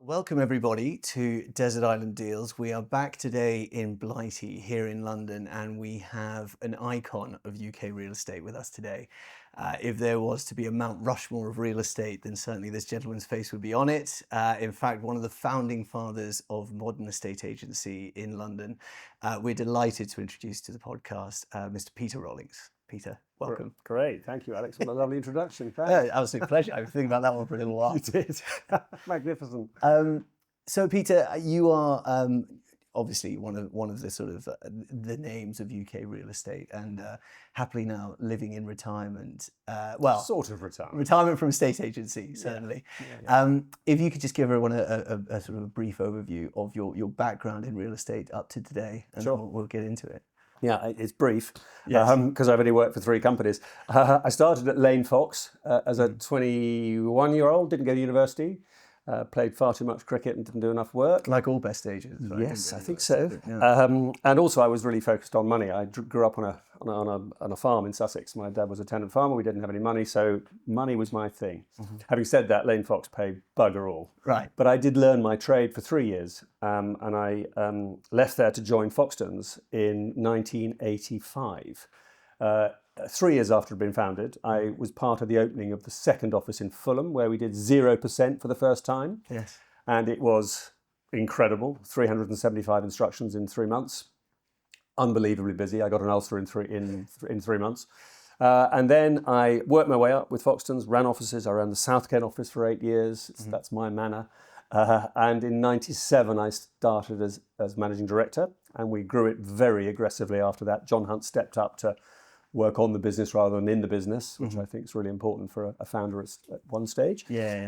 Welcome everybody to Desert Island Deals. We are back today in Blighty here in London, and we have an icon of UK real estate with us today. If there was to be a Mount Rushmore of real estate, then certainly this gentleman's face would be on it. In fact, one of the founding fathers of modern estate agency in London. We're delighted to introduce to the podcast Mr. Peter Rollings. Peter, welcome. Great, thank you, Alex. What a lovely introduction. Thanks. Absolute pleasure. I've been thinking about that one for a little while. You did. Magnificent. So, Peter, you are obviously one of the sort of the names of UK real estate, and happily now living in retirement. Sort of retirement. Retirement from estate agency, certainly. Yeah. If you could just give everyone a sort of a brief overview of your background in real estate up to today, and sure. we'll get into it. Yeah, it's brief, Yes. Because I've only worked for 3 companies. I started at Lane Fox as a 21-year-old, didn't go to university, played far too much cricket and didn't do enough work. Like all best agents, right? Yes, I think so. Yeah. And also I was really focused on money. I grew up on a farm in Sussex. My dad was a tenant farmer. We didn't have any money, so money was my thing. Mm-hmm. Having said that, Lane Fox paid bugger all. Right. But I did learn my trade for 3 years, and I left there to join Foxtons in 1985. 3 years after it had been founded, I was part of the opening of the second office in Fulham, where we did 0% for the first time. Yes. And it was incredible, 375 instructions in 3 months. Unbelievably busy. I got an ulcer in 3 months. And then I worked my way up with Foxtons, ran offices. I ran the South Kent office for 8 years. Mm-hmm. That's my manor. And in 97, I started as managing director, and we grew it very aggressively after that. John Hunt stepped up to work on the business rather than in the business, which I think is really important for a founder at one stage. Yeah.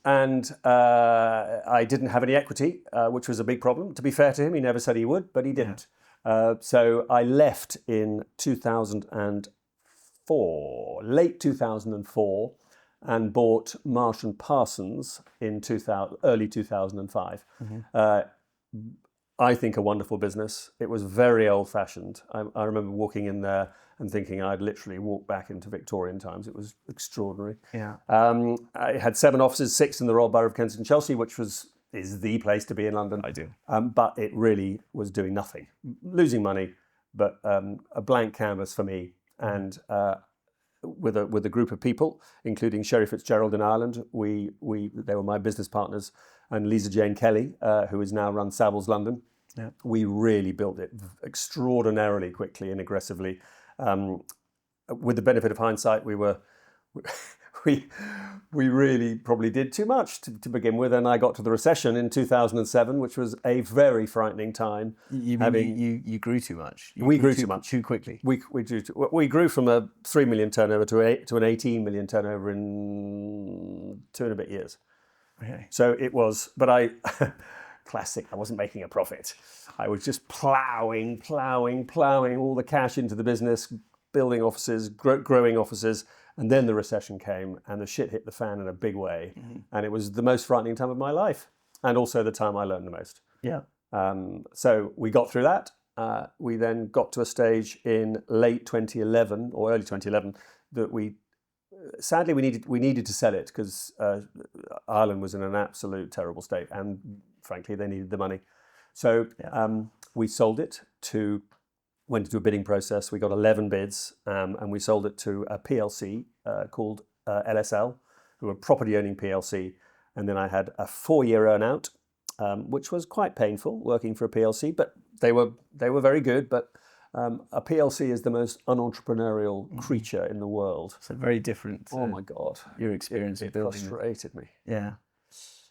And I didn't have any equity, which was a big problem. To be fair to him, he never said he would, but he didn't. Yeah. So I left in 2004, late 2004, and bought Marsh Parsons in early 2005. Mm-hmm. I think a wonderful business. It was very old-fashioned. I remember walking in there and thinking I'd literally walk back into Victorian times. It was extraordinary. Yeah. I had 7 offices, 6 in the Royal Borough of Kensington and Chelsea, which is the place to be in London. I do. But it really was doing nothing, losing money, but a blank canvas for me. And with a group of people, including Sherry Fitzgerald in Ireland, they were my business partners, and Lisa Jane Kelly, who is now runs Savills London. Yeah. We really built it extraordinarily quickly and aggressively. With the benefit of hindsight, we really probably did too much to begin with, and I got to the recession in 2007, which was a very frightening time. You mean you grew too much? We grew too much. Too quickly? We grew from a 3 million turnover to an 18 million turnover in 2 and a bit years. Okay. So it was, but classic, I wasn't making a profit. I was just ploughing all the cash into the business, building offices, growing offices, and then the recession came and the shit hit the fan in a big way. Mm-hmm. And it was the most frightening time of my life, and also the time I learned the most. Yeah. So we got through that. We then got to a stage in late 2011 or early 2011 that sadly we needed to sell it because Ireland was in an absolute terrible state, and frankly they needed the money. So we sold it went into a bidding process. We got 11 bids, and we sold it to a PLC called LSL, who were a property owning PLC. And then I had a 4-year earn-out, which was quite painful working for a PLC, but they were very good. But a PLC is the most unentrepreneurial creature in the world. So very different. Oh my God. Your experience of building. It frustrated me. Yeah.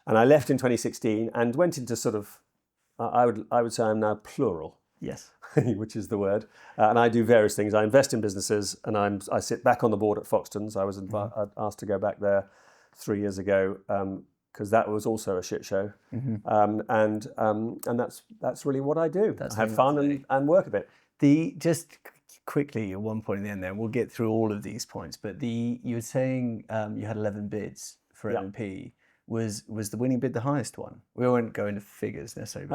And I left in 2016 and went into sort of, I would say I'm now plural. Yes. Which is the word. And I do various things. I invest in businesses, and I sit back on the board at Foxtons. I was asked to go back there 3 years ago because that was also a shit show. Mm-hmm. And that's really what I do. I have fun and work a bit. Just quickly at one point in the end there, we'll get through all of these points, but you were saying you had 11 bids for M&P. Was the winning bid the highest one? We won't go into figures necessarily,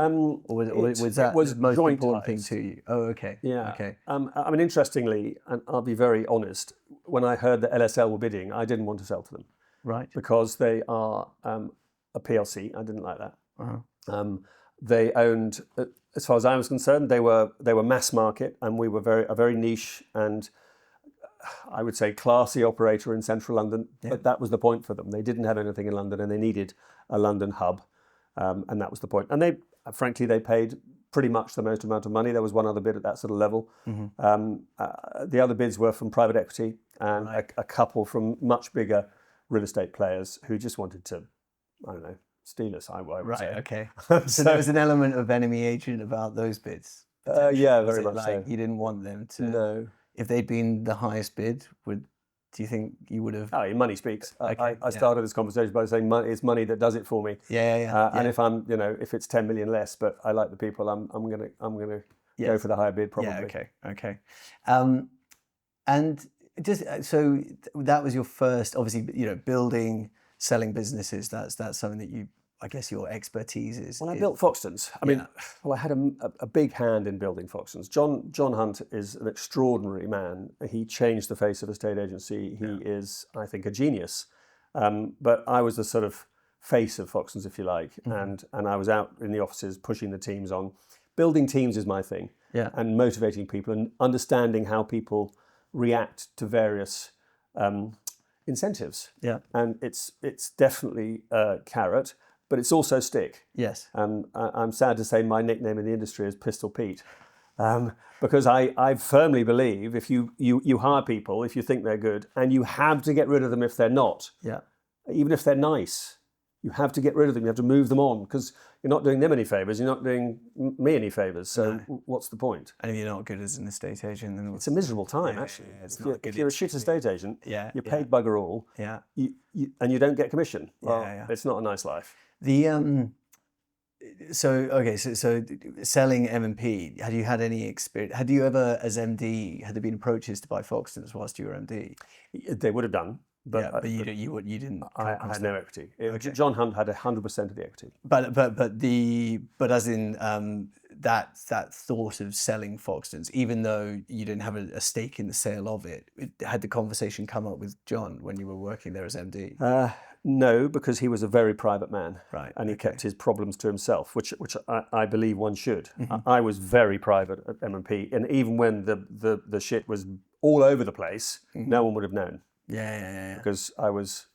or was that the most important thing to you? Oh, okay. Yeah. Okay. I mean, interestingly, and I'll be very honest, when I heard that LSL were bidding, I didn't want to sell to them. Right. Because they are a PLC. I didn't like that. Uh-huh. They owned, as far as I was concerned, they were mass market, and we were a very niche and I would say classy operator in central London. Yeah. But that was the point for them. They didn't have anything in London, and they needed a London hub, and that was the point. And they, frankly, they paid pretty much the most amount of money. There was one other bid at that sort of level. The other bids were from private equity and a couple from much bigger real estate players who just wanted to, I don't know, steal us, I would say. Okay. So there was an element of enemy agent about those bids? Yeah, Was very it much like so. you didn't want them to... No. If they'd been the highest bid, do you think you would have... Oh, your money speaks. Okay, I started this conversation by saying it's money that does it for me. Yeah. And if I'm, if it's 10 million less, but I like the people, I'm gonna go for the higher bid probably. Yeah. Okay. And just so that was your first, obviously, building, selling businesses. That's something that I guess your expertise is. Well, I built Foxtons. I mean, I had a big hand in building Foxtons. John Hunt is an extraordinary man. He changed the face of a estate agency. He is, I think, a genius. But I was the sort of face of Foxtons, if you like, and I was out in the offices pushing the teams on. Building teams is my thing, and motivating people and understanding how people react to various incentives. Yeah, and it's definitely carrot. But it's also stick. Yes. And I'm sad to say my nickname in the industry is Pistol Pete. Because I firmly believe if you hire people, if you think they're good, and you have to get rid of them if they're not. Yeah. Even if they're nice, you have to get rid of them. You have to move them on because you're not doing them any favours. You're not doing me any favours. So what's the point? And if you're not good as an estate agent, then it's a miserable time, actually. Yeah, it's not good. If you're a shit estate agent, you're paid bugger all. Yeah. And you don't get commission. Well, it's not a nice life. So selling M&P, had you had any experience? Had you ever, as MD, had there been approaches to buy Foxtons whilst you were MD? They would have done, but you didn't. I had no equity. John Hunt had 100% of the equity. But as in that thought of selling Foxtons, even though you didn't have a stake in the sale of it, had the conversation come up with John when you were working there as MD? No, because he was a very private man, right? And he kept his problems to himself, which I believe one should. I was very private at M&P, and even when the shit was all over the place, no one would have known. Yeah. Because I was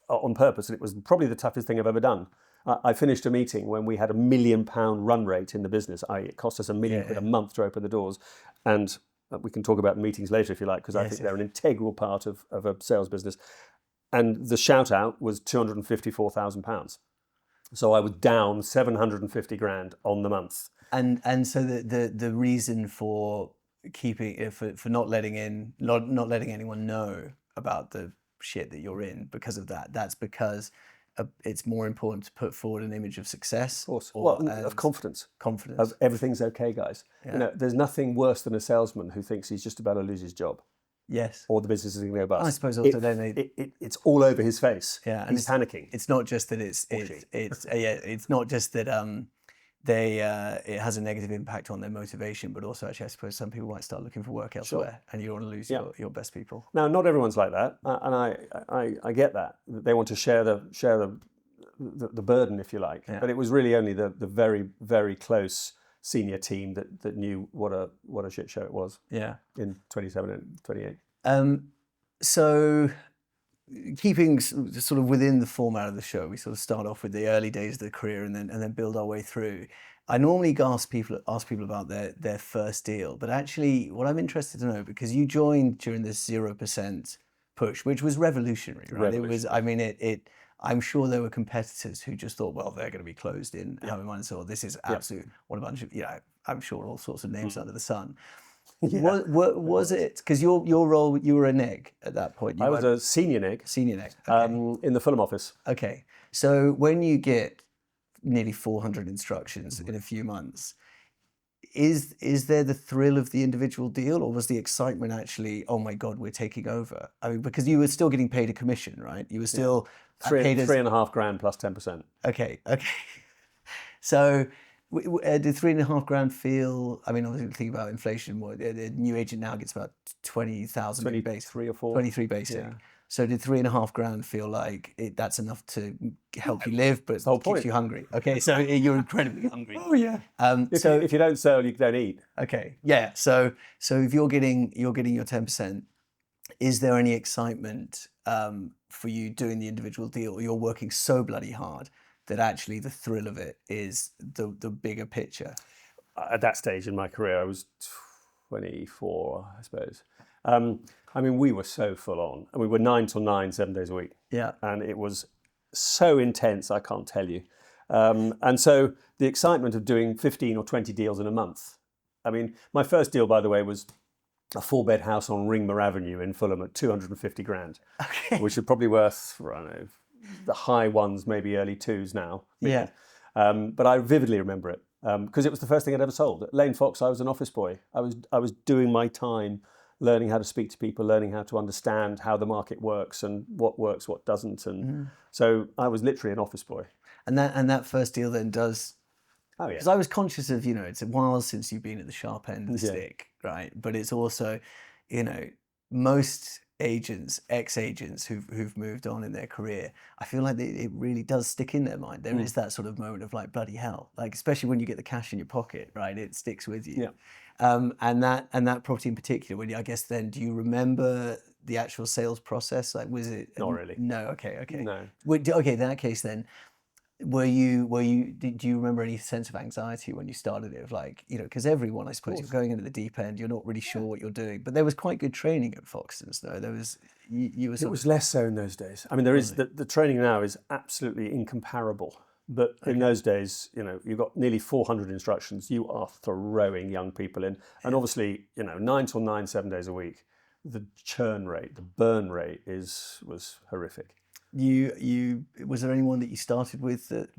on purpose, and it was probably the toughest thing I've ever done. I finished a meeting when we had £1 million run rate in the business. It cost us £1 million quid a month to open the doors, and we can talk about meetings later if you like, because I think they're an integral part of a sales business. And the shout out was £254,000. So I was down 750 grand on the month. And so the reason for keeping for not letting anyone know about the shit that you're in because of that's because it's more important to put forward an image of success, of course, of confidence, of everything's okay, guys. There's nothing worse than a salesman who thinks he's just about to lose his job. Yes. Or the business is going to go bust. I suppose also it's all over his face. Yeah, he's panicking. It's not just that it's not just that it has a negative impact on their motivation, but also actually I suppose some people might start looking for work elsewhere, and you don't want to lose your best people. Now, not everyone's like that, and I get that. They want to share the burden, if you like. Yeah. But it was really only the very, very close senior team that knew what a shit show it was. Yeah. In 27 and 28. So keeping sort of within the format of the show, we sort of start off with the early days of the career and then build our way through. I normally ask people about their first deal, but actually what I'm interested to know, because you joined during this 0% push, which was revolutionary, right? It was, I mean, I'm sure there were competitors who just thought, well, they're going to be closed in having money. So this is absolute, what a bunch of, I'm sure all sorts of names under the sun. Yeah. Was it, because your role, you were a neg at that point. I was a senior neg. Senior neg. Okay. In the Fulham office. Okay. So when you get nearly 400 instructions in a few months, is there the thrill of the individual deal, or was the excitement actually, oh my God, we're taking over? I mean, because you were still getting paid a commission, right? You were still paid $3.5 grand plus 10%. Okay. So Did £3.5 feel? I mean, obviously, think about inflation. What the new agent now gets about 20,000 basic, 23 or 4. 23 basic. Yeah. So did £3.5 feel like that's enough to help you live, but the whole keeps point. you hungry? Okay, so you're incredibly hungry. Oh yeah. So If you don't sell, you don't eat. okay, yeah. So if you're getting your 10%, is there any excitement for you doing the individual deal, or you're working so bloody hard that actually the thrill of it is the bigger picture? At that stage in my career, I was 24, I suppose. I mean, we were so full on, and we were 9 till 9, 7 days a week. Yeah. And it was so intense, I can't tell you. And so the excitement of doing 15 or 20 deals in a month. I mean, my first deal, by the way, was a 4-bed house on Ringmer Avenue in Fulham at 250 grand, which is probably worth, I don't know, the high ones, maybe early twos now. Yeah. But I vividly remember it because it was the first thing I'd ever sold. At Lane Fox, I was an office boy. I was doing my time learning how to speak to people, learning how to understand how the market works and what works, what doesn't. And so I was literally an office boy. And that first deal then does. Oh yeah. Because I was conscious of, it's a while since you've been at the sharp end of the stick, right? But it's also, most agents, ex-agents who've moved on in their career, I feel like it really does stick in their mind. There is that sort of moment of like, bloody hell, like especially when you get the cash in your pocket, right? It sticks with you. Yeah. And that property in particular, when I guess then, do you remember the actual sales process? Like, was it? Not really. No. Okay. No. Okay. In that case, then. Do you remember any sense of anxiety when you started it? Of like, because everyone, I suppose, you're going into the deep end, you're not really sure what you're doing. But there was quite good training at Foxtons, though. There was, you were. It was less so in those days. I mean, there is the training now is absolutely incomparable. But in those days, you've got nearly 400 instructions. You are throwing young people in, and obviously, 9 till 9, 7 days a week. The churn rate, the burn rate was horrific. Was there anyone that you started with that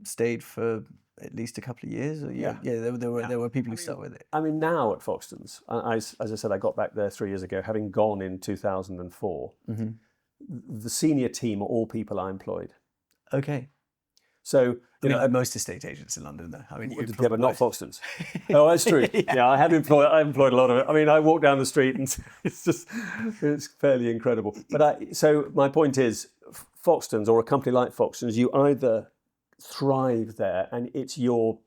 stayed for at least a couple of years? Or there were people who started with it. I mean, now at Foxtons, as I said, I got back there 3 years ago, having gone in 2004. The senior team are all people I employed. Okay. So most estate agents in London, though. I mean, yeah, but not Foxtons. Oh, that's true. Yeah, I employed a lot of it. I mean, I walk down the street and it's fairly incredible. But so my point is, Foxtons or a company like Foxtons, you either thrive there and it's your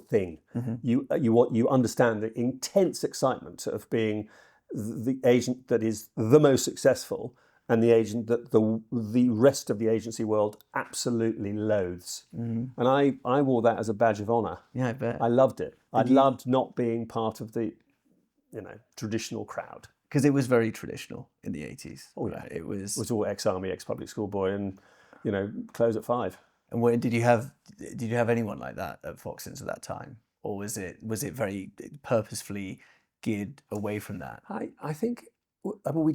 thing. You understand the intense excitement of being the agent that is the most successful, and the agent that the rest of the agency world absolutely loathes. And I wore that as a badge of honour. Yeah, I bet. I loved it. I loved not being part of the, traditional crowd. Because it was very traditional in the 80s. Oh yeah, right? It was all ex-army, ex-public school boy, and close at 5. And where did you have anyone like that at Foxtons at that time, or was it very purposefully geared away from that? I think. I mean, we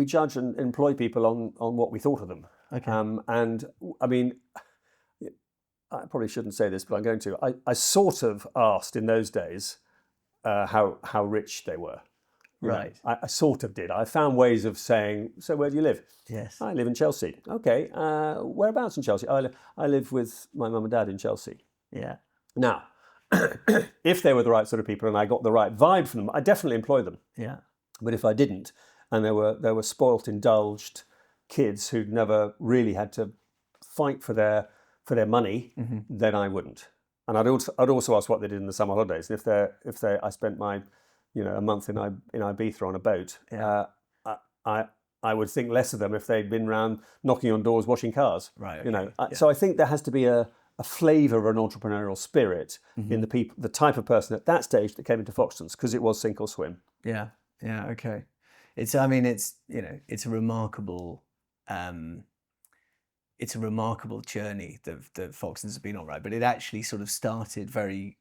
judge and employ people on what we thought of them. Okay. And I mean, I probably shouldn't say this, but I'm going to. I sort of asked in those days how rich they were. Right. I sort of did. I found ways of saying, so where do you live? Yes. I live in Chelsea. Okay. Whereabouts in Chelsea? I live with my mum and dad in Chelsea. Yeah. Now, if they were the right sort of people and I got the right vibe from them, I definitely employ them. Yeah. But if I didn't, and there were spoilt, indulged kids who'd never really had to fight for their money, then I wouldn't. And I'd also ask what they did in the summer holidays. And if I spent my a month in Ibiza on a boat, I would think less of them if they'd been around knocking on doors, washing cars. Right. Okay. So I think there has to be a flavour of an entrepreneurial spirit in the type of person at that stage that came into Foxtons, because it was sink or swim. Yeah. Yeah. Okay. It's a remarkable journey that Foxtons have been on, right? But it actually sort of started very.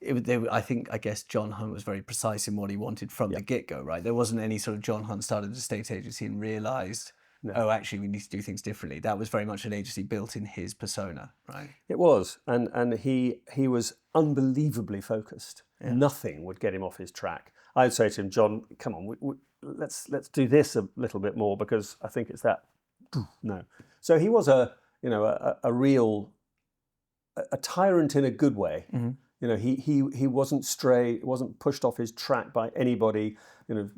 I guess John Hunt was very precise in what he wanted from the get-go, right? There wasn't any sort of John Hunt started a estate agency and realised, oh, actually, we need to do things differently. That was very much an agency built in his persona, right? It was, and he was unbelievably focused. Yeah. Nothing would get him off his track. I'd say to him, John, come on, let's do this a little bit more, because I think it's that. No. So he was a real a tyrant in a good way. You know, he wasn't wasn't pushed off his track by anybody, you know,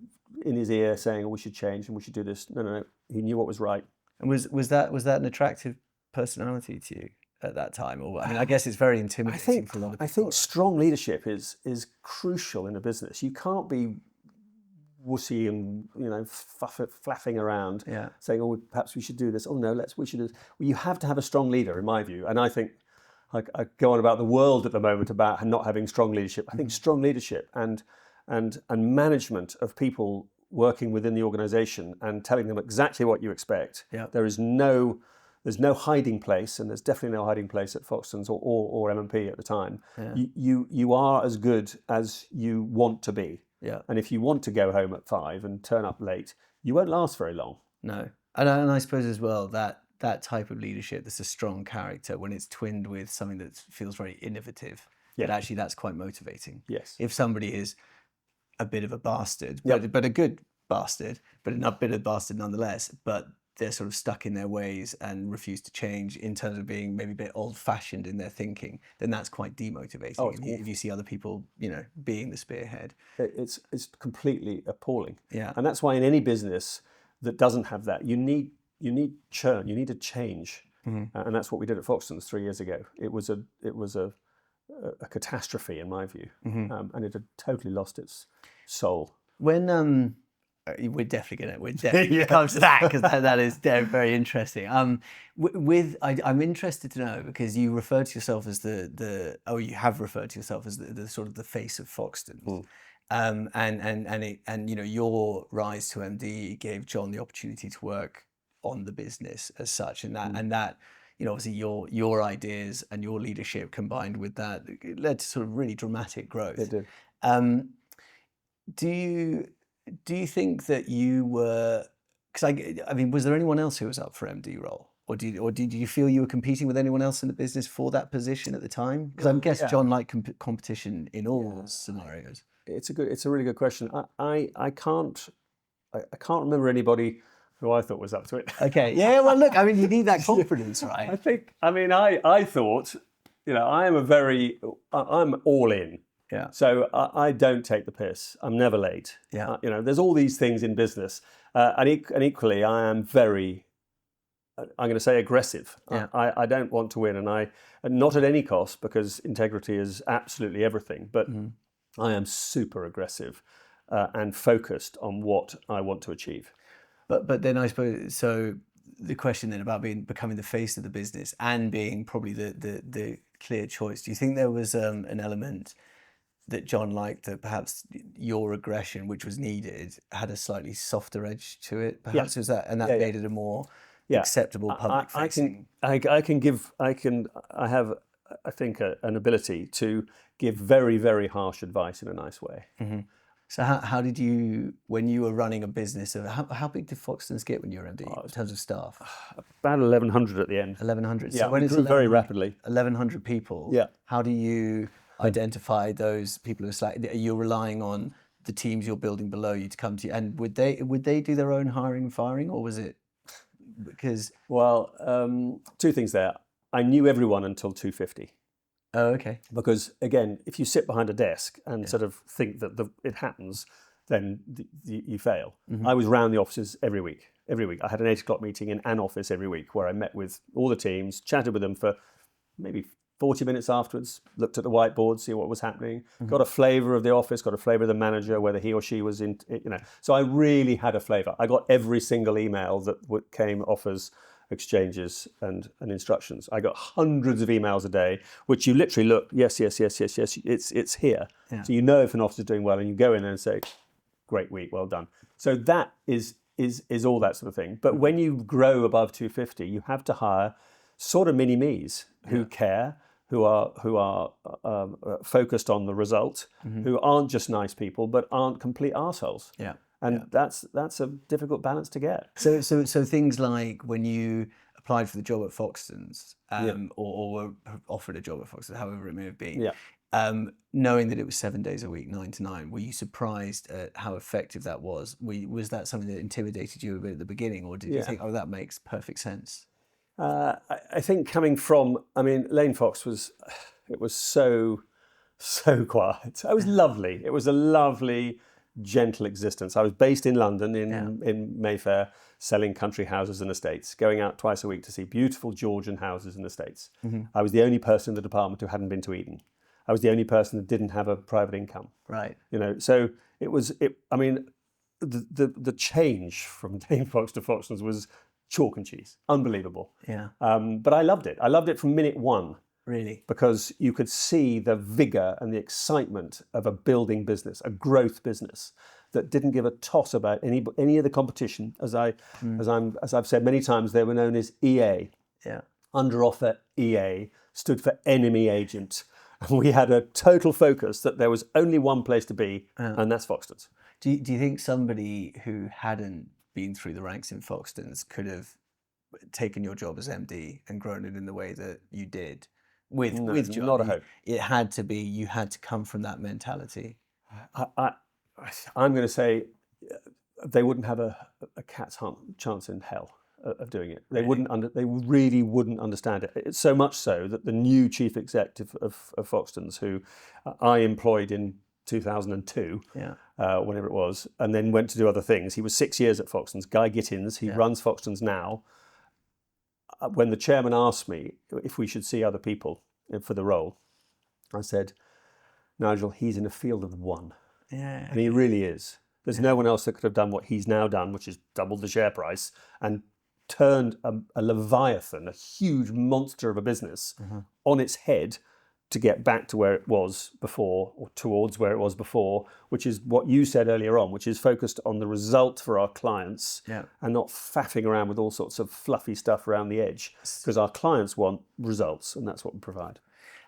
in his ear saying, oh, we should change and we should do this. No. He knew what was right. And was that an attractive personality to you at that time? Or I mean, I guess it's very intimidating for a lot of people. I think strong leadership is crucial in a business. You can't be wussy and, you know, flapping around, saying, oh, perhaps we should do this. Oh no, we should do this. Well, you have to have a strong leader, in my view. And I think I go on about the world at the moment about not having strong leadership. I think strong leadership and management of people working within the organisation and telling them exactly what you expect. There's no hiding place, and there's definitely no hiding place at Foxtons or M&P at the time. You are as good as you want to be. And if you want to go home at 5 and turn up late, you won't last very long. No. And I suppose as well that type of leadership that's a strong character, when it's twinned with something that feels very innovative, that actually that's quite motivating. Yes. If somebody is a bit of a bastard, but a good bastard, but a bit of a bastard nonetheless, but they're sort of stuck in their ways and refuse to change in terms of being maybe a bit old-fashioned in their thinking, then that's quite demotivating. Oh, if you see other people, you know, being the spearhead. It's completely appalling. Yeah. And that's why in any business that doesn't have that, you need churn, you need a change. And that's what we did at Foxtons 3 years ago. It was a catastrophe in my view, and it had totally lost its soul. When we're definitely gonna come to that, because that is very interesting. I'm interested to know, because you referred to yourself as you have referred to yourself as the sort of the face of Foxtons. And you know, your rise to MD gave John the opportunity to work on the business as such, and that you know, obviously your ideas and your leadership combined with that led to sort of really dramatic growth. It did. Do you think that you were, because I mean, was there anyone else who was up for MD role? Or did you feel you were competing with anyone else in the business for that position at the time? Because I guess John liked competition in all scenarios. It's a really good question. I can't remember anybody who I thought was up to it. Okay, yeah. Well, look, I mean, you need that confidence, right? I thought, you know, I'm all in. Yeah. So I don't take the piss. I'm never late. Yeah. You know, there's all these things in business, and equally, I am very, I'm going to say, aggressive. Yeah. I don't want to win, and not at any cost, because integrity is absolutely everything. But I am super aggressive and focused on what I want to achieve. But then I suppose, so the question then about becoming the face of the business and being probably the clear choice. Do you think there was an element that John liked, that perhaps your aggression, which was needed, had a slightly softer edge to it? Perhaps was that, and that made it a more acceptable public facing. I have, I think, an ability to give very, very harsh advice in a nice way. So how did you, when you were running a business, how big did Foxtons get when you were MD in terms of staff? About 1,100 at the end. 1,100. Yeah, so when it grew very rapidly. 1,100 people. Yeah. How do you identify those people who are slack? Are you relying on the teams you're building below you to come to you? And would they do their own hiring and firing, or was it because? Well, two things there. I knew everyone until 250. Oh, okay. Because again, if you sit behind a desk and sort of think that it happens, then you fail. I was round the offices every week. I had an 8 o'clock meeting in an office every week where I met with all the teams, chatted with them for maybe 40 minutes afterwards, looked at the whiteboard, see what was happening, got a flavour of the office, got a flavour of the manager, whether he or she was in, you know. So I really had a flavour. I got every single email that came, offers, exchanges and instructions. I got hundreds of emails a day, which you literally look, yes, it's here. Yeah. So you know if an office is doing well, and you go in and say, great week, well done. So that is all that sort of thing. But when you grow above 250, you have to hire sort of mini-me's who care, who are focused on the result, who aren't just nice people, but aren't complete arseholes. Yeah. And that's a difficult balance to get. So things like when you applied for the job at Foxtons, or were offered a job at Foxtons, however it may have been, knowing that it was 7 days a week, 9 to 9, were you surprised at how effective that was? Was that something that intimidated you a bit at the beginning, or did you think, oh, that makes perfect sense? I think coming from, I mean, Lane Fox it was so quiet. It was lovely. It was a lovely, gentle existence. I was based in London, in Mayfair, selling country houses and estates, going out twice a week to see beautiful Georgian houses and estates. I was the only person in the department who hadn't been to Eden. I was the only person that didn't have a private income. Right. So I mean, the change from Lane Fox to Foxtons was chalk and cheese. Unbelievable. Yeah. But I loved it. I loved it from minute one. Really? Because you could see the vigor and the excitement of a building business, a growth business that didn't give a toss about any of the competition. As I've said many times, they were known as EA. Yeah. Under offer EA stood for enemy agent. And we had a total focus that there was only one place to be, and that's Foxtons. Do you think somebody who hadn't been through the ranks in Foxtons could have taken your job as MD and grown it in the way that you did? With not a hope. It had to be. You had to come from that mentality. I'm going to say they wouldn't have a cat's chance in hell of doing it. They wouldn't. They really wouldn't understand it. It's so much so that the new chief executive of Foxtons, who I employed in 2002, whenever it was, and then went to do other things. He was 6 years at Foxtons. Guy Gittins. He runs Foxtons now. When the chairman asked me if we should see other people for the role, I said, Nigel, he's in a field of one. Yeah. And he really is. There's no one else that could have done what he's now done, which is doubled the share price and turned a leviathan, a huge monster of a business, on its head to get back to where it was before, or towards where it was before, which is what you said earlier on, which is focused on the result for our clients and not faffing around with all sorts of fluffy stuff around the edge, because our clients want results, and that's what we provide.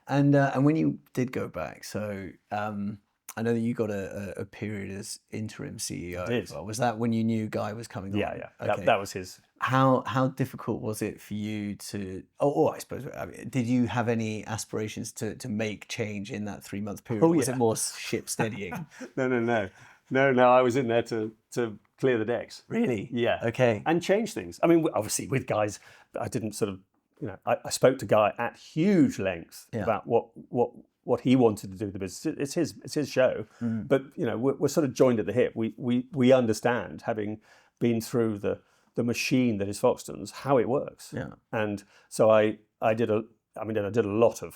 And when you did go back, so I know that you got a period as interim CEO. I did. Was that when you knew Guy was coming on? Yeah. Okay. That was his. How difficult was it for you to? I suppose. Did you have any aspirations to make change in that 3-month period? Or was it more ship steadying? No. I was in there to clear the decks. Really? Yeah. Okay. And change things. I mean, obviously with Guy's, I didn't sort of, I spoke to Guy at huge length about what he wanted to do with the business. It's his show, but we're sort of joined at the hip. We understand, having been through the machine that is Foxtons, how it works. Yeah. And so I did a lot of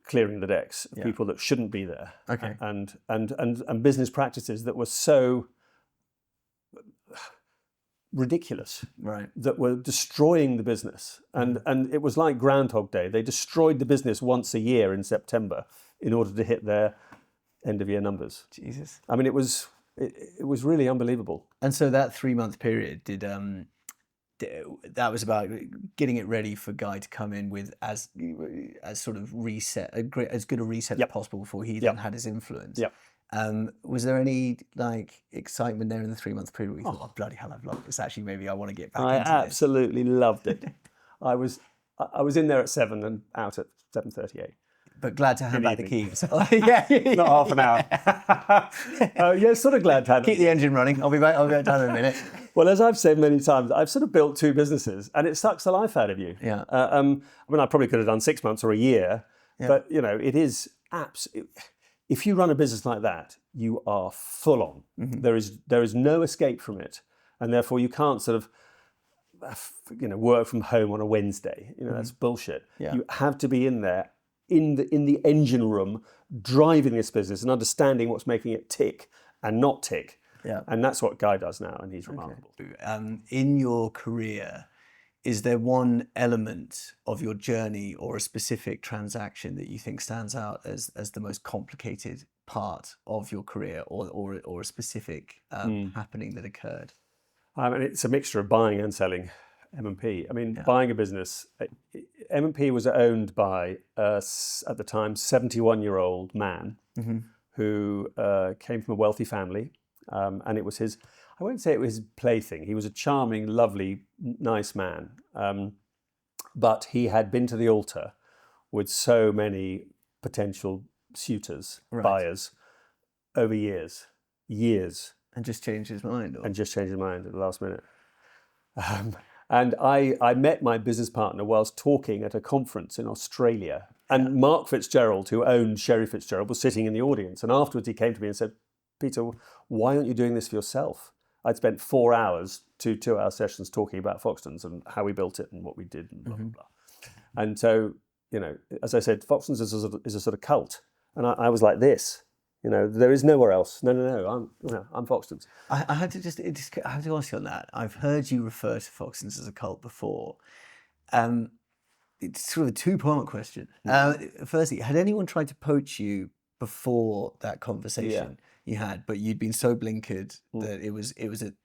clearing the decks of people that shouldn't be there. Okay. And business practices that were so ridiculous, right, that were destroying the business. And it was like Groundhog Day. They destroyed the business once a year in September in order to hit their end of year numbers. Jesus. I mean, it was really unbelievable. And so that 3-month period that was about getting it ready for Guy to come in with as sort of reset, as good a reset as possible before he then had his influence. Yep. Was there any excitement there in the 3-month period where you thought, oh bloody hell, I've loved this, actually maybe I want to get back into this? I absolutely loved it. I was in there at 7 and out at 7:38. But glad to have back the keys. Not half an hour. Sort of glad to have Keep the engine running. I'll be back down in a minute. Well, as I've said many times, I've sort of built 2 businesses, and it sucks the life out of you. Yeah. I mean, I probably could have done 6 months or a year, but it is if you run a business like that, you are full on. Mm-hmm. There is no escape from it, and therefore you can't sort of work from home on a Wednesday. That's bullshit. Yeah. You have to be in there in the engine room, driving this business and understanding what's making it tick and not tick. Yeah. And that's what Guy does now, and he's remarkable. In your career, is there one element of your journey or a specific transaction that you think stands out as the most complicated part of your career, or a specific happening that occurred? I mean, it's a mixture of buying and selling M&P. I mean, buying a business, M&P was owned by, at the time, 71-year-old man who came from a wealthy family. And it was his, I won't say it was his plaything. He was a charming, lovely, nice man. But he had been to the altar with so many potential suitors, buyers, over years. And just changed his mind? And just changed his mind at the last minute. And I met my business partner whilst talking at a conference in Australia. And Mark Fitzgerald, who owned Sherry Fitzgerald, was sitting in the audience. And afterwards he came to me and said, Peter, why aren't you doing this for yourself? I'd spent 4 hours, 2-hour sessions talking about Foxtons and how we built it and what we did and blah, blah, blah. And so, as I said, Foxtons is a sort of cult. And I was like this. There is nowhere else. No. I'm Foxtons. I had to I have to ask you on that. I've heard you refer to Foxtons as a cult before. It's sort of a two-part question. Firstly, had anyone tried to poach you before that conversation you had, but you'd been so blinkered that it was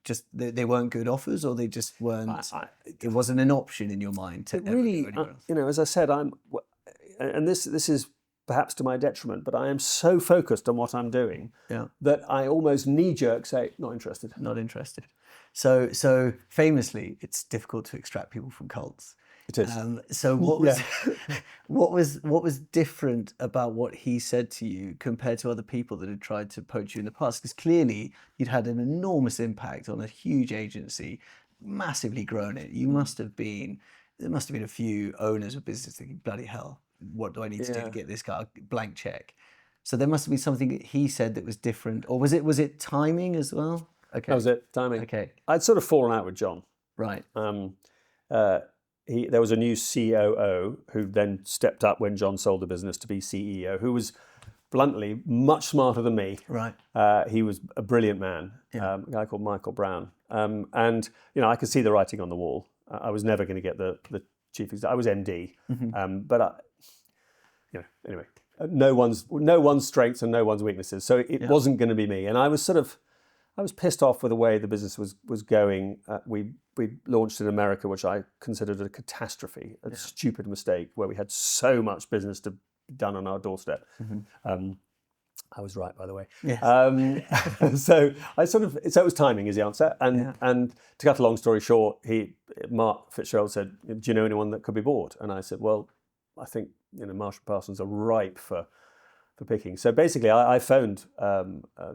just they weren't good offers, or they just weren't? It wasn't an option in your mind to ever really, go anywhere else? as I said, and this is perhaps to my detriment, but I am so focused on what I'm doing that I almost knee-jerk say, not interested. Not interested. So famously, it's difficult to extract people from cults. It is. So what was different about what he said to you compared to other people that had tried to poach you in the past? Because clearly you'd had an enormous impact on a huge agency, massively grown it. There must have been a few owners of business thinking, bloody hell, what do I need to do to get this guy a blank check? So there must have been something that he said that was different, or was it timing as well? Okay, That was it, timing. Okay, I'd sort of fallen out with John. right. There was a new COO who then stepped up when John sold the business to be CEO, who was bluntly much smarter than me. Right. He was a brilliant man, a guy called Michael Brown. And I could see the writing on the wall. I was never going to get the chief executive. I was MD, but anyway, no one's strengths and no one's weaknesses. So it wasn't going to be me. And I was pissed off with the way the business was going. We launched in America, which I considered a catastrophe, a stupid mistake, where we had so much business to be done on our doorstep. I was right, by the way. Yes. So it was timing is the answer. And to cut a long story short, Mark Fitzgerald said, "Do you know anyone that could be bought?" And I said, "Well, I think Marsh Parsons are ripe for picking." So basically, I phoned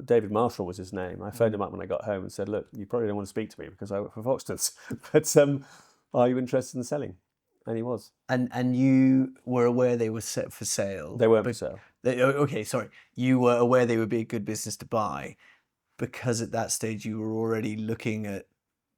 David Marshall was his name. I phoned him up when I got home and said, "Look, you probably don't want to speak to me because I work for Foxtons, but are you interested in selling?" And he was. And you were aware they were set for sale. They weren't for sale. Okay, sorry. You were aware they would be a good business to buy because at that stage you were already looking at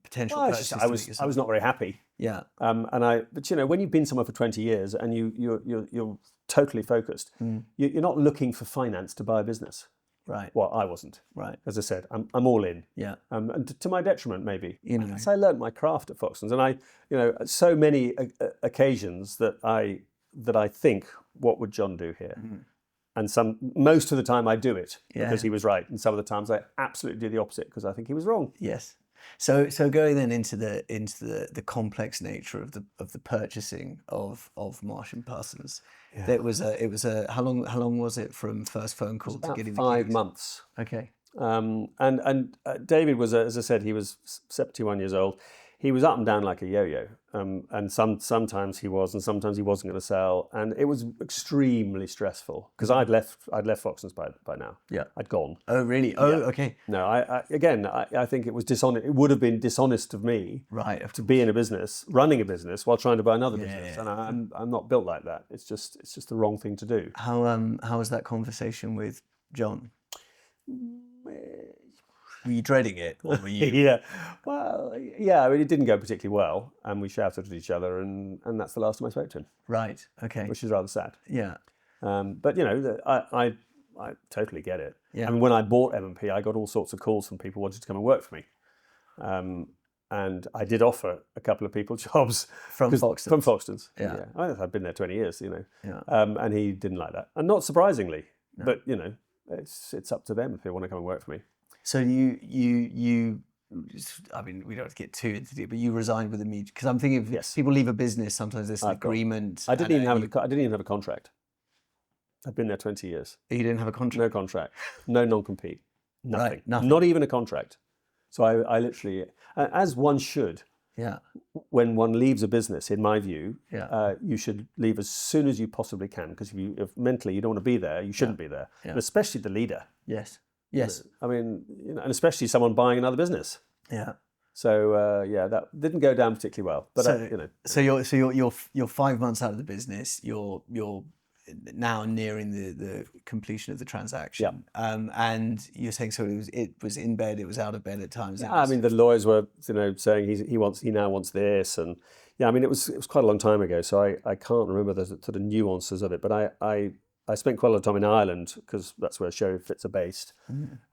potential purchases. I was not very happy. Yeah. But when you've been somewhere for 20 years and you're totally focused, you're not looking for finance to buy a business. Right. Well, I wasn't. Right. As I said, I'm all in. Yeah. And to my detriment, maybe. So I learned my craft at Foxtons, and so many occasions that I think, what would John do here? And most of the time I do it because he was right, and some of the times I absolutely do the opposite because I think he was wrong. Yes. So going then into the complex nature of the purchasing of Marsh and Parsons, it was how long was it from first phone call to getting the 5 keys? months. Okay. And David was, as I said, he was 71 years old. He was up and down like a yo-yo, and sometimes he was, and sometimes he wasn't going to sell, and it was extremely stressful because I'd left Foxtons by now. Yeah, I'd gone. Oh, really? Oh, okay. No, I think it was dishonest. It would have been dishonest of me, right, to be in a business, running a business while trying to buy another business, and I'm not built like that. It's just the wrong thing to do. How was that conversation with John? Were you dreading it, or were you? Yeah, well, yeah. I mean, it didn't go particularly well, and we shouted at each other, and that's the last time I spoke to him. Right. Okay. Which is rather sad. Yeah. But I totally get it. Yeah. I mean, when I bought M&P, I got all sorts of calls from people wanting to come and work for me, and I did offer a couple of people jobs from Foxtons. From Foxtons. Yeah. I've been there 20 years. Yeah. And he didn't like that, and not surprisingly. No. But it's up to them if they want to come and work for me. So you I mean, we don't have to get too into it, but you resigned with immediate, because I'm thinking if people leave a business, sometimes there's an agreement. I didn't even have a contract. I've been there 20 years. You didn't have a contract? No contract. No non-compete. Nothing. Right, nothing. Not even a contract. So I literally, as one should, when one leaves a business, in my view, you should leave as soon as you possibly can, because if mentally you don't want to be there, you shouldn't be there. And especially the leader. Yes. Yes. I mean, and especially someone buying another business. Yeah. So yeah, that didn't go down particularly well. But So, you know, you're 5 months out of the business. You're now nearing the completion of the transaction. And you're saying so it was in bed, it was out of bed at times. yeah, I mean, the lawyers were, saying he now wants this, and yeah, I mean, it was quite a long time ago, so I can't remember the sort of nuances of it. But I spent quite a lot of time in Ireland because that's where show fits are based,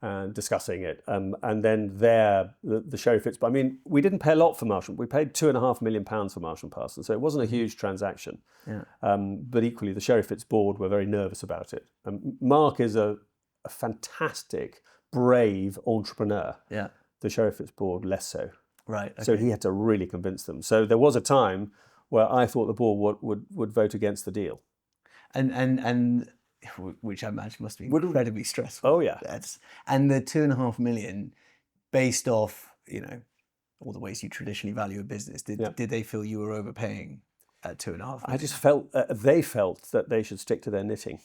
and discussing it. And then there, the show fits. But I mean, we didn't pay a lot for Marsh. We paid £2.5 million for Marsh Parsons, so it wasn't a huge transaction. Yeah. But equally, the show fits board were very nervous about it. Mark is a fantastic, brave entrepreneur. Yeah. The show fits board less so. Right. Okay. So he had to really convince them. So there was a time where I thought the board would vote against the deal. And which I imagine must be incredibly stressful. Oh yeah. And the 2.5 million, based off all the ways you traditionally value a business, did they feel you were overpaying at 2.5 million? I just felt they felt that they should stick to their knitting.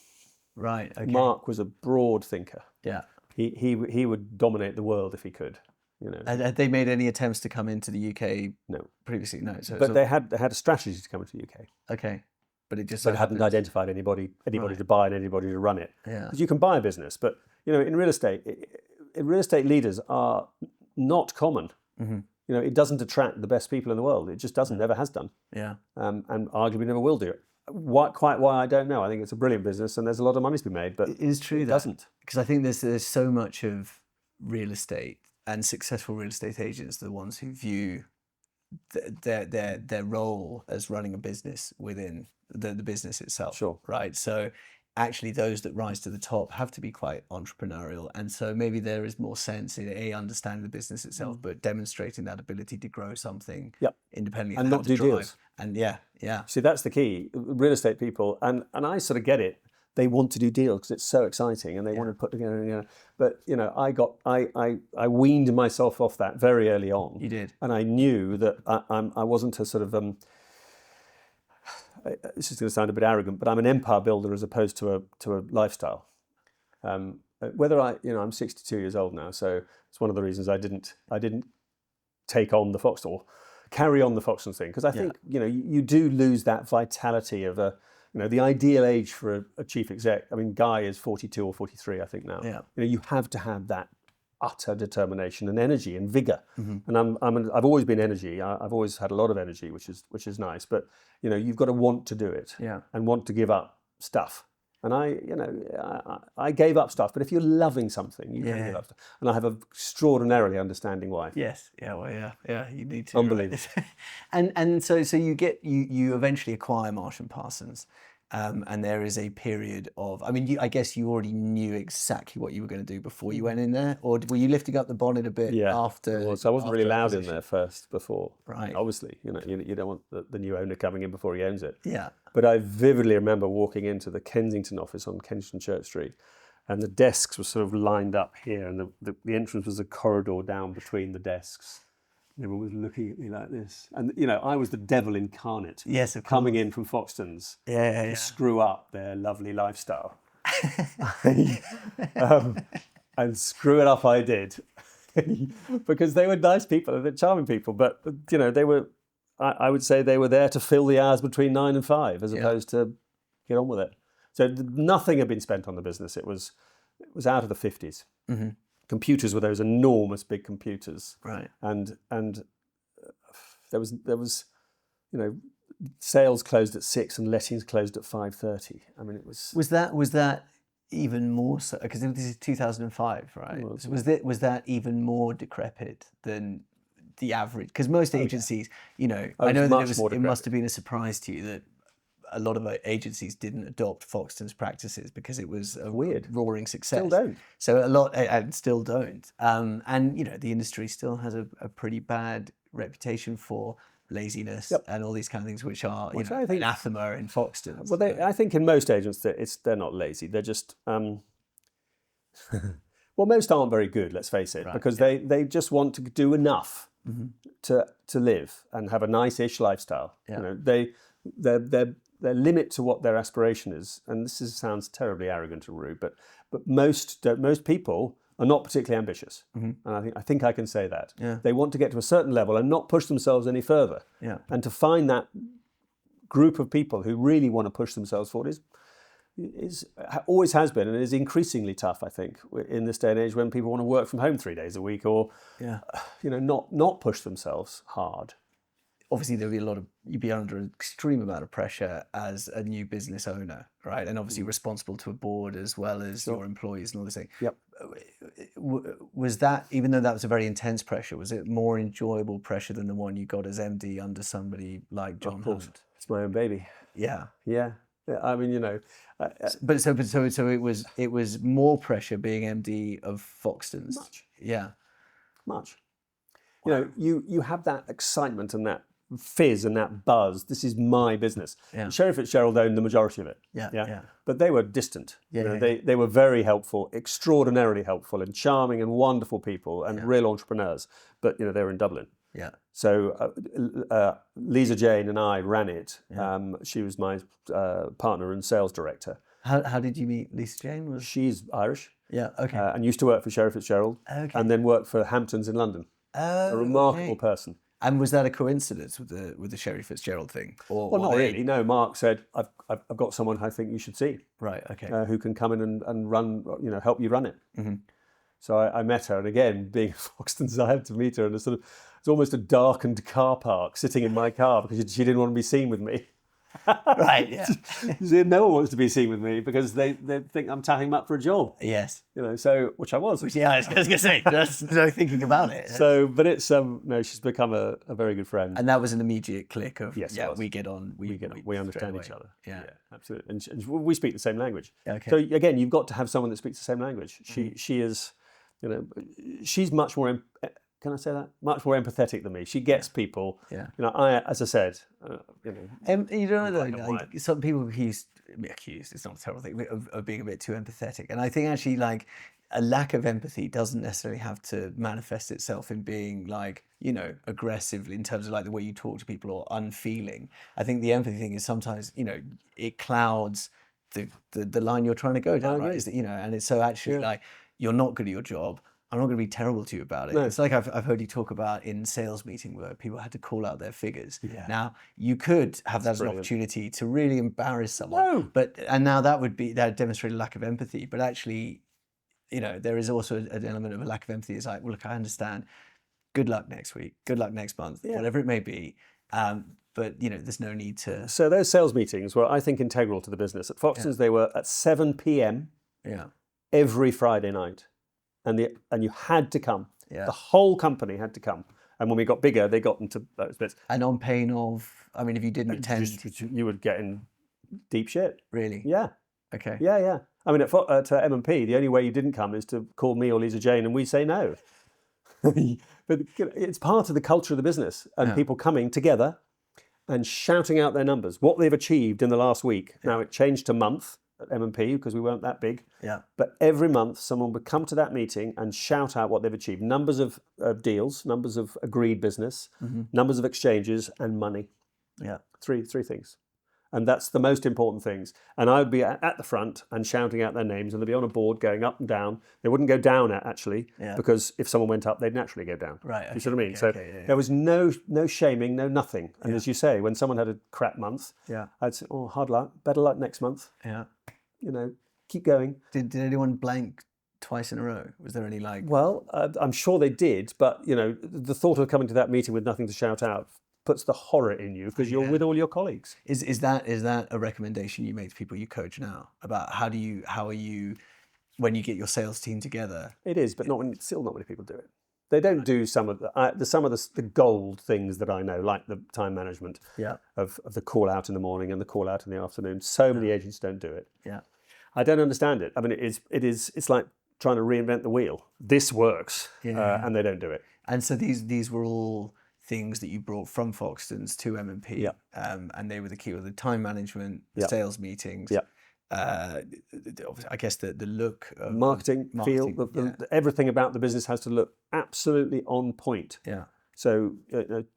Right. Okay. Mark was a broad thinker. Yeah. He would dominate the world if he could. Had they made any attempts to come into the UK? No. Previously, no. But they had a strategy to come into the UK. Okay. But it just hadn't identified anybody to buy and anybody to run it. Yeah. Because you can buy a business, but in real estate, real estate leaders are not common. Mm-hmm. It doesn't attract the best people in the world. It just doesn't. Never has done. Yeah. And arguably never will do it. Quite why I don't know. I think it's a brilliant business and there's a lot of money to be made, but it is true it doesn't. Because I think there's so much of real estate, and successful real estate agents, the ones who view their role as running a business within the business itself. Sure. Right. So actually those that rise to the top have to be quite entrepreneurial. And so maybe there is more sense in understanding the business itself, but demonstrating that ability to grow something independently and not do deals. And yeah. See, that's the key. Real estate people, and I sort of get it. They want to do deals because it's so exciting, and they want to put together. But I weaned myself off that very early on. You did, and I knew that I wasn't a sort of this is going to sound a bit arrogant, but I'm an empire builder as opposed to a lifestyle. Whether I'm 62 years old now, so it's one of the reasons I didn't take on the Foxtons or carry on the Foxtons thing, because I think you do lose that vitality of the ideal age for a chief exec. I mean, Guy is 42 or 43, I think now. Yeah. You have to have that utter determination and energy and vigor. Mm-hmm. And I've always been energy. I've always had a lot of energy, which is nice. But you've got to want to do it and want to give up stuff. And I gave up stuff. But if you're loving something, you can give up stuff. And I have an extraordinarily understanding wife. Yes. Yeah. Well. Yeah. You need to. Unbelievable. and so you eventually acquire Marsh Parsons. And there is a period of, I guess you already knew exactly what you were going to do before you went in there, or were you lifting up the bonnet a bit after? So I wasn't really allowed in there before. Right. Obviously, you don't want the new owner coming in before he owns it. Yeah. But I vividly remember walking into the Kensington office on Kensington Church Street, and the desks were sort of lined up here, and the entrance was a corridor down between the desks. Everyone was looking at me like this. And, I was the devil incarnate. Yes, of course. Coming in from Foxtons to screw up their lovely lifestyle. And screw it up I did. Because they were nice people, they're charming people. But, they were, I would say they were there to fill the hours between 9 and 5 as opposed to get on with it. So nothing had been spent on the business. It was out of the 50s. Mm-hmm. Computers were those enormous big computers, right? And there was, sales closed at 6 and lettings closed at 5:30. I mean, it was. Was that even more so? Because this is 2005, right? Was that even more decrepit than the average? Because most agencies, I know that it must have been a surprise to you that a lot of agencies didn't adopt Foxtons practices because it was a weird, roaring success. Still don't. So a lot, and still don't. And the industry still has a pretty bad reputation for laziness and all these kind of things, which are anathema in Foxtons. Well, I think in most agents they're not lazy. They're just well, most aren't very good. Let's face it, because they just want to do enough to live and have a nice-ish lifestyle. Yeah. Their limit to what their aspiration is, and sounds terribly arrogant and rude, but most people are not particularly ambitious. And I think I can say that. They want to get to a certain level and not push themselves any further. And to find that group of people who really want to push themselves forward is always has been, and is increasingly tough, I think, in this day and age when people want to work from home 3 days a week, or not push themselves hard. Obviously, you'd be under an extreme amount of pressure as a new business owner, right? And obviously responsible to a board as well as your employees and all this thing. Yep. Was that, even though that was a very intense pressure, was it more enjoyable pressure than the one you got as MD under somebody like John Of course, Hunt? it's my own baby. Yeah. Yeah. I mean, But so it was more pressure being MD of Foxtons. Much. Yeah. Much. You have that excitement and that fizz and that buzz. This is my business. Sherry Fitzgerald owned the majority of it. Yeah. But they were distant. They were very helpful, extraordinarily helpful, and charming and wonderful people, and real entrepreneurs. But they were in Dublin. Yeah. So Lisa Jane and I ran it. She was my partner and sales director. How did you meet Lisa Jane? She's Irish. Yeah. Okay. And used to work for Sherry Fitzgerald. Okay. And then worked for Hamptons in London. A remarkable person. And was that a coincidence with the Sherry Fitzgerald thing? Well, not really. No, Mark said, I've got someone I think you should see. Right. Okay. Who can come in and run, help you run it. So I met her, and again, being Foxtons, I had to meet her in it's almost a darkened car park, sitting in my car because she didn't want to be seen with me. Right. Yeah. No one wants to be seen with me because they think I'm tapping them up for a job. Yes. So which I was. Yeah, I was going to say, that's no thinking about it. So, but it's no, she's become a very good friend. And that was an immediate click of we get on, we understand each other. Yeah, absolutely, and we speak the same language. Okay. So again, you've got to have someone that speaks the same language. She is, she's much more. Can I say that? Much more empathetic than me. She gets people. Yeah. As I said, some people accused. It's not a terrible thing of being a bit too empathetic, and I think actually a lack of empathy doesn't necessarily have to manifest itself in being aggressive in terms of the way you talk to people or unfeeling. I think the empathy thing is sometimes it clouds the line you're trying to go down. Right? Is that, and it's so actually you're not good at your job. I'm not going to be terrible to you about it. No. It's like I've heard you talk about in sales meeting where people had to call out their figures. Yeah. Now you could have that as an opportunity to really embarrass someone. No. And now that demonstrated a lack of empathy. But actually, there is also an element of a lack of empathy. It's like, well, look, I understand. Good luck next week. Good luck next month. Yeah. Whatever it may be. But there's no need to. So those sales meetings were, I think, integral to the business. At Foxtons, they were at 7 p.m. Every Friday night. And you had to come. Yeah. The whole company had to come. And when we got bigger, they got into those bits. And on pain of, if you didn't attend, you would get in deep shit. Really? Yeah. Okay. Yeah. I mean, at M&P, the only way you didn't come is to call me or Lisa Jane, and we say no. But it's part of the culture of the business, and people coming together and shouting out their numbers, what they've achieved in the last week. Yeah. Now it changed to month at M&P because we weren't that big. Yeah. But every month, someone would come to that meeting and shout out what they've achieved: numbers of deals, numbers of agreed business, numbers of exchanges, and money. Yeah. Three things. And that's the most important things. And I would be at the front and shouting out their names, and they'd be on a board going up and down. They wouldn't go down because if someone went up, they'd naturally go down. Right. Okay, you see what I mean? There was no shaming, no nothing. And as you say, when someone had a crap month, I'd say, oh, hard luck, better luck next month. Yeah. Keep going. Did anyone blank twice in a row? Was there any Well, I'm sure they did, but the thought of coming to that meeting with nothing to shout out puts the horror in you because you're with all your colleagues. Is that a recommendation you make to people you coach now about how are you when you get your sales team together? It is, but still not many people do it. They don't do some of the gold things that I know, like the time management of the call out in the morning and the call out in the afternoon. So many agents don't do it. Yeah, I don't understand it. I mean, it's like trying to reinvent the wheel. This works, and they don't do it. And so these were all things that you brought from Foxtons to M&P, and they were the key with the time management, the sales meetings. Yeah. I guess the look of marketing feel, everything about the business has to look absolutely on point. Yeah. So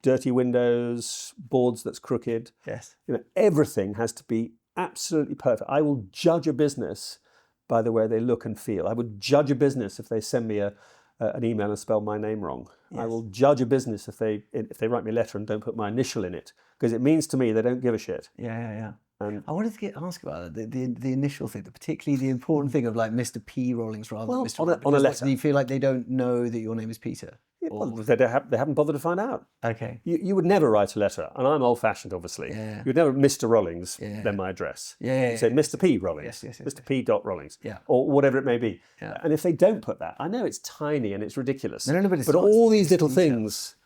dirty windows, boards that's crooked. Yes. Everything has to be absolutely perfect. I will judge a business by the way they look and feel. I would judge a business if they send me an email and spell my name wrong. Yes. I will judge a business if they write me a letter and don't put my initial in it, because it means to me they don't give a shit. Yeah. And I wanted to ask about that, the initial thing, particularly the important thing of like Mr. P. Rollins rather than Mr. Rollins. on a letter. Do you feel like they don't know that your name is Peter? Well, they haven't bothered to find out. Okay. You would never write a letter, and I'm old-fashioned, obviously. Yeah. You would never Mr. Rollins, then my address. You say Mr. P. Rollins, Yes. Mr. P. Rollins, Yeah. or whatever it may be. Yeah. And if they don't put that, I know it's tiny and it's ridiculous. No, but it's but not. all these little things,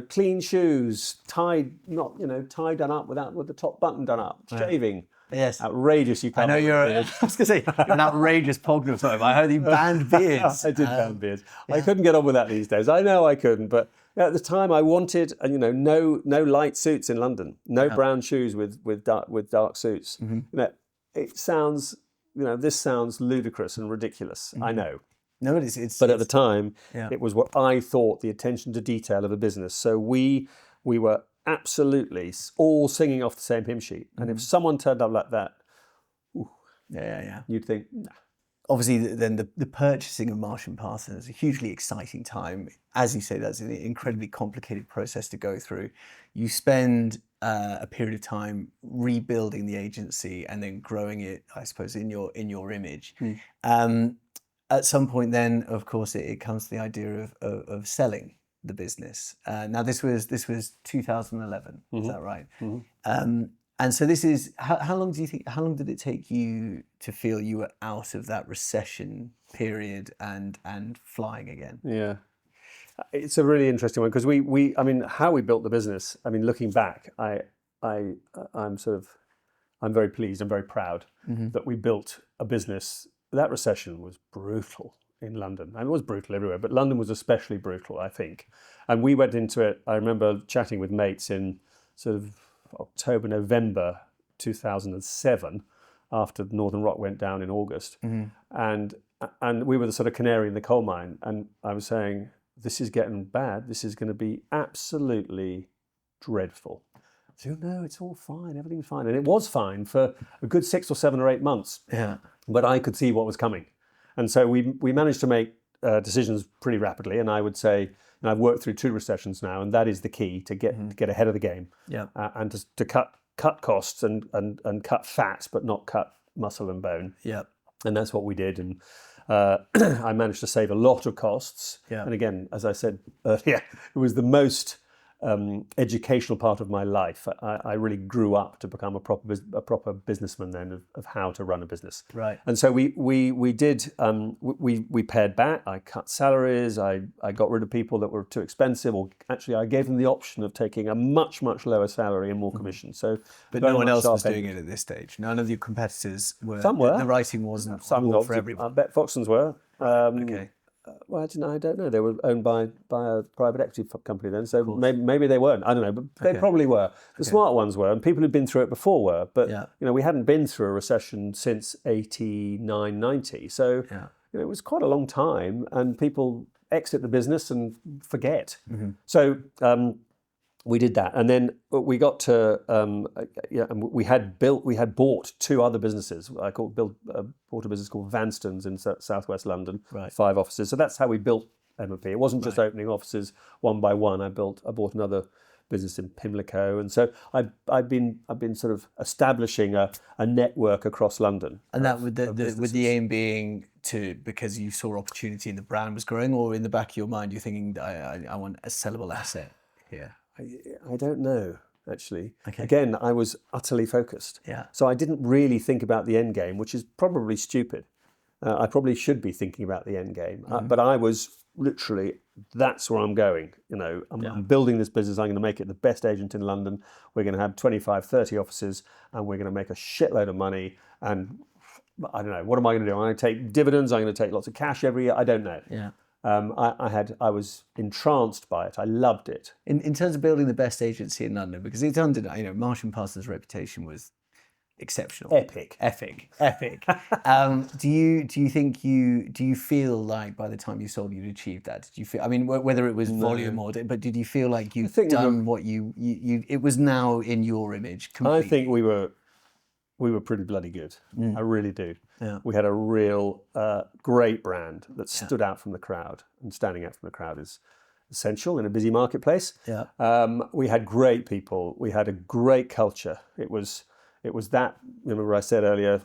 clean shoes, tied done up with the top button done up, shaving. Yes. Outrageous. You can't. I know you're. I was going to say you're an outrageous pognophobe. I heard you banned beards. I did ban beards. I couldn't get on with that these days. I know I couldn't, but at the time I wanted, no light suits in London, no brown shoes with dark suits. It sounds, this sounds ludicrous and ridiculous. I know. No, but at the time, it was what I thought the attention to detail of a business. So we were absolutely all singing off the same hymn sheet. And if someone turned up like that, you'd think, nah. Obviously, then the purchasing of Marsh Parsons is a hugely exciting time. As you say, that's an incredibly complicated process to go through. You spend a period of time rebuilding the agency and then growing it, I suppose, in your image. At some point, then, of course, it comes to the idea of selling the business. Now, this was 2011. Is that right? And so this is how long did it take you to feel you were out of that recession period and flying again? Yeah, it's a really interesting one, because I mean, how we built the business. I mean, looking back, I'm very pleased. I'm very proud that we built a business. That recession was brutal in London. I mean, it was brutal everywhere, but London was especially brutal, I think. And we went into it. I remember chatting with mates in sort of October, November 2007, after Northern Rock went down in August, and we were the sort of canary in the coal mine. And I was saying, this is getting bad. This is going to be absolutely dreadful. So no, it's all fine. Everything's fine, and it was fine for a good 6 or 7 or 8 months. Yeah. But I could see what was coming, and so we managed to make decisions pretty rapidly. And I would say, and I've worked through 2 recessions now, and that is the key to get ahead of the game. Yeah. And to cut costs and cut fat, but not cut muscle and bone. Yeah. And that's what we did. And I managed to save a lot of costs. Yeah. And again, as I said earlier, it was the most educational part of my life. I really grew up to become a proper businessman then of how to run a business. Right. And so we did we pared back. I cut salaries. I got rid of people that were too expensive, or actually I gave them the option of taking a much lower salary and more commission. So, but no one else was doing it at this stage. None of your competitors were. Some were. The writing wasn't for everyone. I bet Foxtons were. Okay. Well, I don't know. They were owned by a private equity company then, so maybe they weren't. I don't know, but they probably were. The smart ones were, and people who'd been through it before were. But we hadn't been through a recession since 89, 90. So it was quite a long time, and people exit the business and forget. So we did that, and then we got to we had bought 2 other businesses. I bought a business called Foxtons in southwest London, 5 offices. So that's how we built M&P. It wasn't just opening offices one by one. I bought another business in Pimlico, and so I've been sort of establishing a network across London. And that with the aim being because you saw opportunity and the brand was growing, or in the back of your mind you're thinking I want a sellable asset here. I don't know, actually. Okay. Again, I was utterly focused. Yeah. So I didn't really think about the end game, which is probably stupid. I probably should be thinking about the end game. But I was literally, that's where I'm going. I'm building this business. I'm going to make it the best agent in London. We're going to have 25, 30 offices, and we're going to make a shitload of money. And I don't know, what am I going to do? I'm going to take dividends. I'm going to take lots of cash every year. I don't know. Yeah. I was entranced by it. I loved it. In terms of building the best agency in London, because it's undeniable, Marsh Parsons' reputation was exceptional, epic. Do you feel like by the time you sold, you'd achieved that? Did you feel? I mean, whether it was volume but did you feel like you'd done what you? It was now in your image completely? I think we were pretty bloody good. I really do. Yeah. We had a real great brand that stood out from the crowd, and standing out from the crowd is essential in a busy marketplace. Yeah. We had great people. We had a great culture. It was that, remember I said earlier,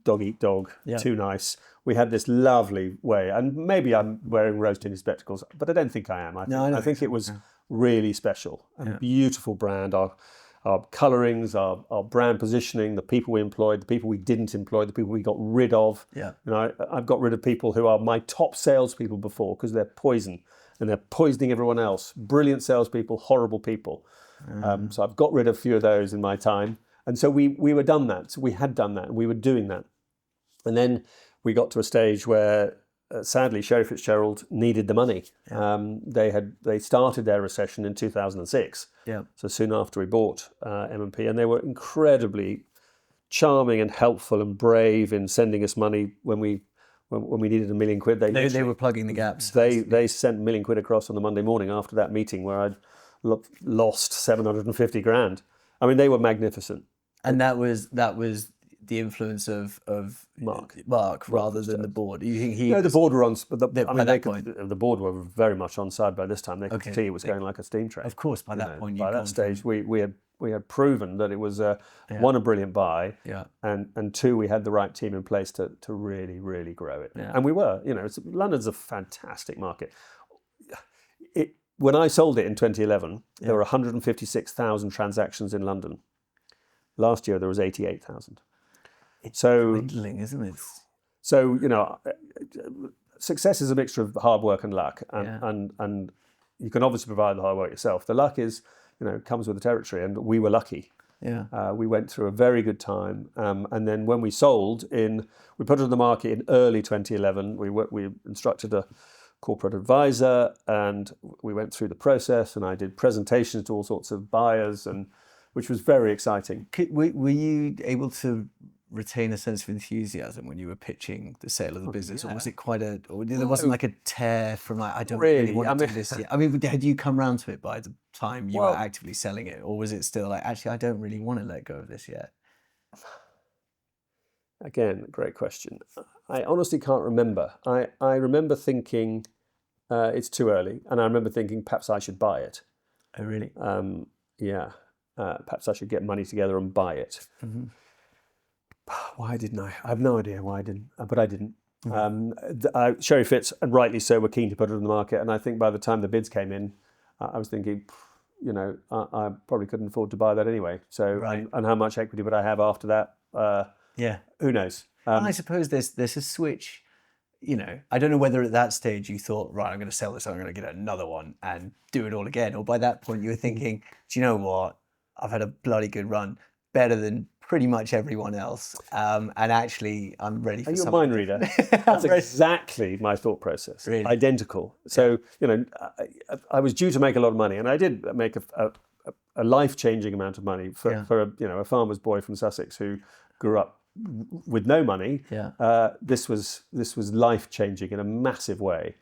dog eat dog, too nice. We had this lovely way, and maybe I'm wearing rose-tinted spectacles, but I don't think I am. I think it was really special and beautiful brand. Our colourings, our brand positioning, the people we employed, the people we didn't employ, the people we got rid of. Yeah. You know, I've got rid of people who are my top salespeople before because they're poison and they're poisoning everyone else. Brilliant salespeople, horrible people. So I've got rid of a few of those in my time. And so we were done that. So we had done that and we were doing that. And then we got to a stage where, sadly, Sherry Fitzgerald needed the money. They started their recession in 2006. Yeah. So soon after we bought M&P, and they were incredibly charming and helpful and brave in sending us money when we needed £1 million. They were plugging the gaps. They sent £1 million after on the Monday morning after that meeting where I'd lost 750 grand. I mean, they were magnificent. And that was the influence of Mark rather than the board. You think he? No, the board were on. The board were very much on side by this time. They could see it was going like a steam train. Of course, by that point, by that stage, we had proven that it was one, a brilliant buy, and two, we had the right team in place to really, really grow it. And we were. You know, London's a fantastic market. When I sold it in 2011, there were 156,000 transactions in London. Last year there was 88,000. It's dwindling, isn't it? So, you know, success is a mixture of hard work and luck, and you can obviously provide the hard work yourself. The luck is, you know, comes with the territory, and we were lucky. Yeah. We went through a very good time, and then when we sold we put it on the market in early 2011. We instructed a corporate advisor, and we went through the process, and I did presentations to all sorts of buyers, and which was very exciting. Were you able to retain a sense of enthusiasm when you were pitching the sale of the business, or was it or there wasn't like a tear from like, I don't really want to do this yet? I mean, had you come round to it by the time you were actively selling it, or was it still like, actually, I don't really want to let go of this yet? Again, great question. I honestly can't remember. I remember thinking it's too early, and I remember thinking perhaps I should buy it. Oh, really? Perhaps I should get money together and buy it. Mm-hmm. Why didn't I? I have no idea why I didn't, but I didn't. Mm-hmm. Sherry Fitz, and rightly so, were keen to put it on the market, and I think by the time the bids came in, I was thinking, you know, I probably couldn't afford to buy that anyway. So, and how much equity would I have after that? Who knows? And I suppose there's a switch. You know, I don't know whether at that stage you thought, right, I'm going to sell this, I'm going to get another one and do it all again, or by that point you were thinking, do you know what? I've had a bloody good run, better than pretty much everyone else, and actually I'm ready for something. Are you a mind reader? That's exactly my thought process. Really? Identical. So, you know, I was due to make a lot of money, and I did make a life-changing amount of money for a farmer's boy from Sussex who grew up with no money. This was life-changing in a massive way.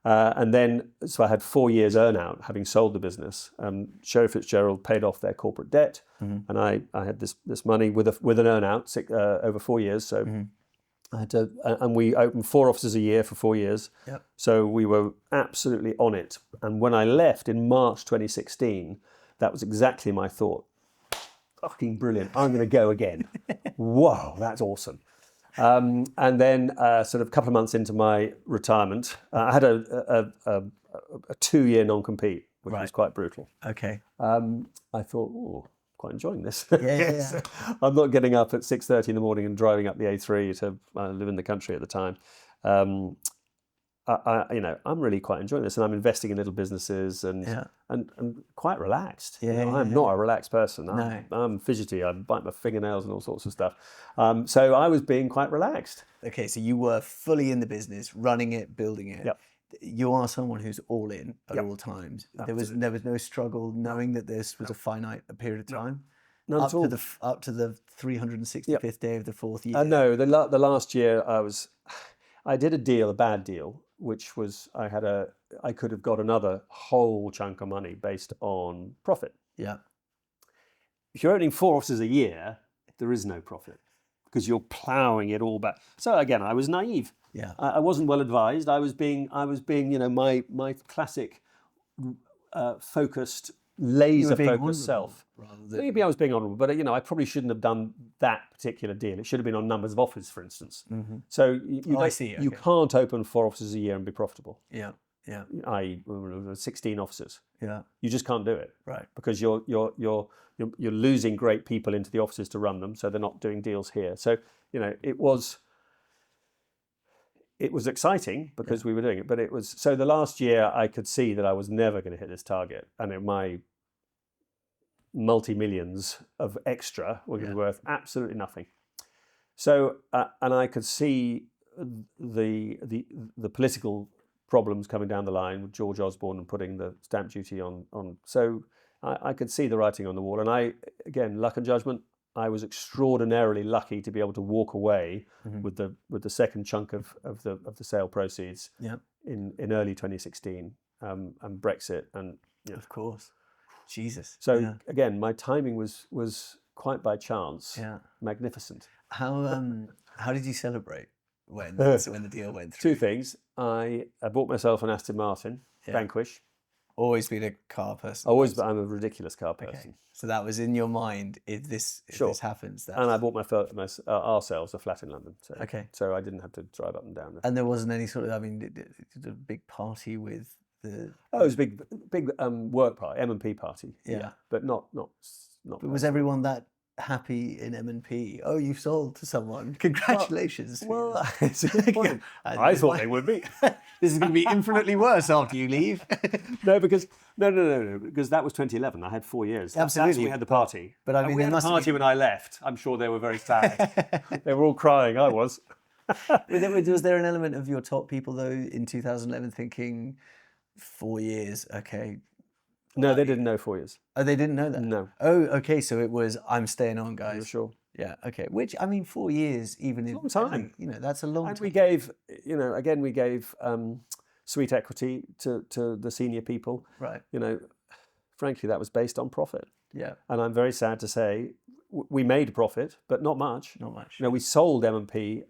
And then, so I had 4 years earn-out having sold the business. Sherry Fitzgerald paid off their corporate debt, and I had this money with an earn-out over 4 years. So I had to, and we opened 4 offices a year for 4 years. So we were absolutely on it. And when I left in March 2016, that was exactly my thought. Fucking brilliant! I'm going to go again. Whoa, that's awesome. And then, sort of a couple of months into my retirement, I had a 2-year non-compete, which was quite brutal. Okay. I thought, quite enjoying this. I'm not getting up at 6:30 in the morning and driving up the A3 to live in the country at the time. I'm really quite enjoying this, and I'm investing in little businesses and quite relaxed. I'm not a relaxed person. I'm fidgety. I bite my fingernails and all sorts of stuff. So I was being quite relaxed. Okay, so you were fully in the business, running it, building it. You are someone who's all in at all times. Absolutely. There was no struggle knowing that this was a finite period of time. None at all. Up to the 365th day of the 4th year. No, the last year I did a bad deal, which was I could have got another whole chunk of money based on profit. If you're opening 4 offices a year, there is no profit. because you're ploughing it all back. So again, I was naive. Yeah. I wasn't well advised. I was being, my classic focused, laser focused self. Maybe I was being honourable, but I probably shouldn't have done that particular deal. It should have been on numbers of offers, for instance. Mm-hmm. So I see. Okay. You can't open 4 offices a year and be profitable. Yeah. Yeah. I.e., 16 offices. Yeah. You just can't do it, right? Because you're losing great people into the offices to run them, so they're not doing deals here. So it was exciting because we were doing it, but it was so the last year I could see that I was never going to hit this target, and my multi-millions of extra were going to be worth absolutely nothing. So and I could see the political problems coming down the line with George Osborne and putting the stamp duty on. So I could see the writing on the wall, and again, luck and judgment. I was extraordinarily lucky to be able to walk away with the second chunk of the sale proceeds in early 2016 and Brexit and of course, Jesus. So again, my timing was quite by chance. Yeah, magnificent. How did you celebrate when the deal went through? 2 things. I bought myself an Aston Martin Vanquish. Always been a car person. I'm a ridiculous car person. Okay. So that was in your mind if this happens. And I bought ourselves a flat in London. So, So I didn't have to drive up and down. And there wasn't any sort of, did a big party with the... Oh, it was a big work party, M&P party. Yeah. But not. But was everyone that happy in M&P? Oh, you've sold to someone. Congratulations. Well, it's a good point. I thought they would be. This is going to be infinitely worse after you leave. No, because that was 2011. I had 4 years. Absolutely. We had the party. But we had the party when I left. I'm sure they were very sad. They were all crying. I was. Was there an element of your top people though in 2011 thinking 4 years? Okay. No, they didn't know 4 years. Oh, they didn't know that? No. Oh, okay. So it was, I'm staying on, guys. You're sure? Yeah. Okay. Which 4 years, even in long time. That's a long time. And we gave, we gave sweet equity to the senior people. Right. Frankly, that was based on profit. Yeah. And I'm very sad to say we made a profit, but not much. Not much. We sold M&P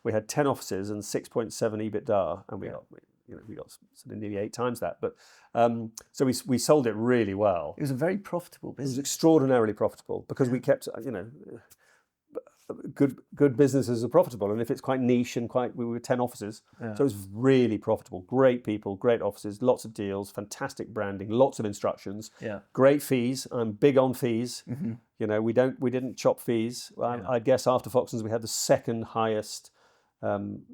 we had 10 offices and 6.7 EBITDA, and we got sort of nearly 8 times that. But so we sold it really well. It was a very profitable business. It was extraordinarily profitable because we kept, good businesses are profitable, and if it's quite niche and we were 10 offices, so it was really profitable. Great people, great offices, lots of deals, fantastic branding, lots of instructions, great fees. I'm big on fees. Mm-hmm. We didn't chop fees. I guess after Foxtons we had the second highest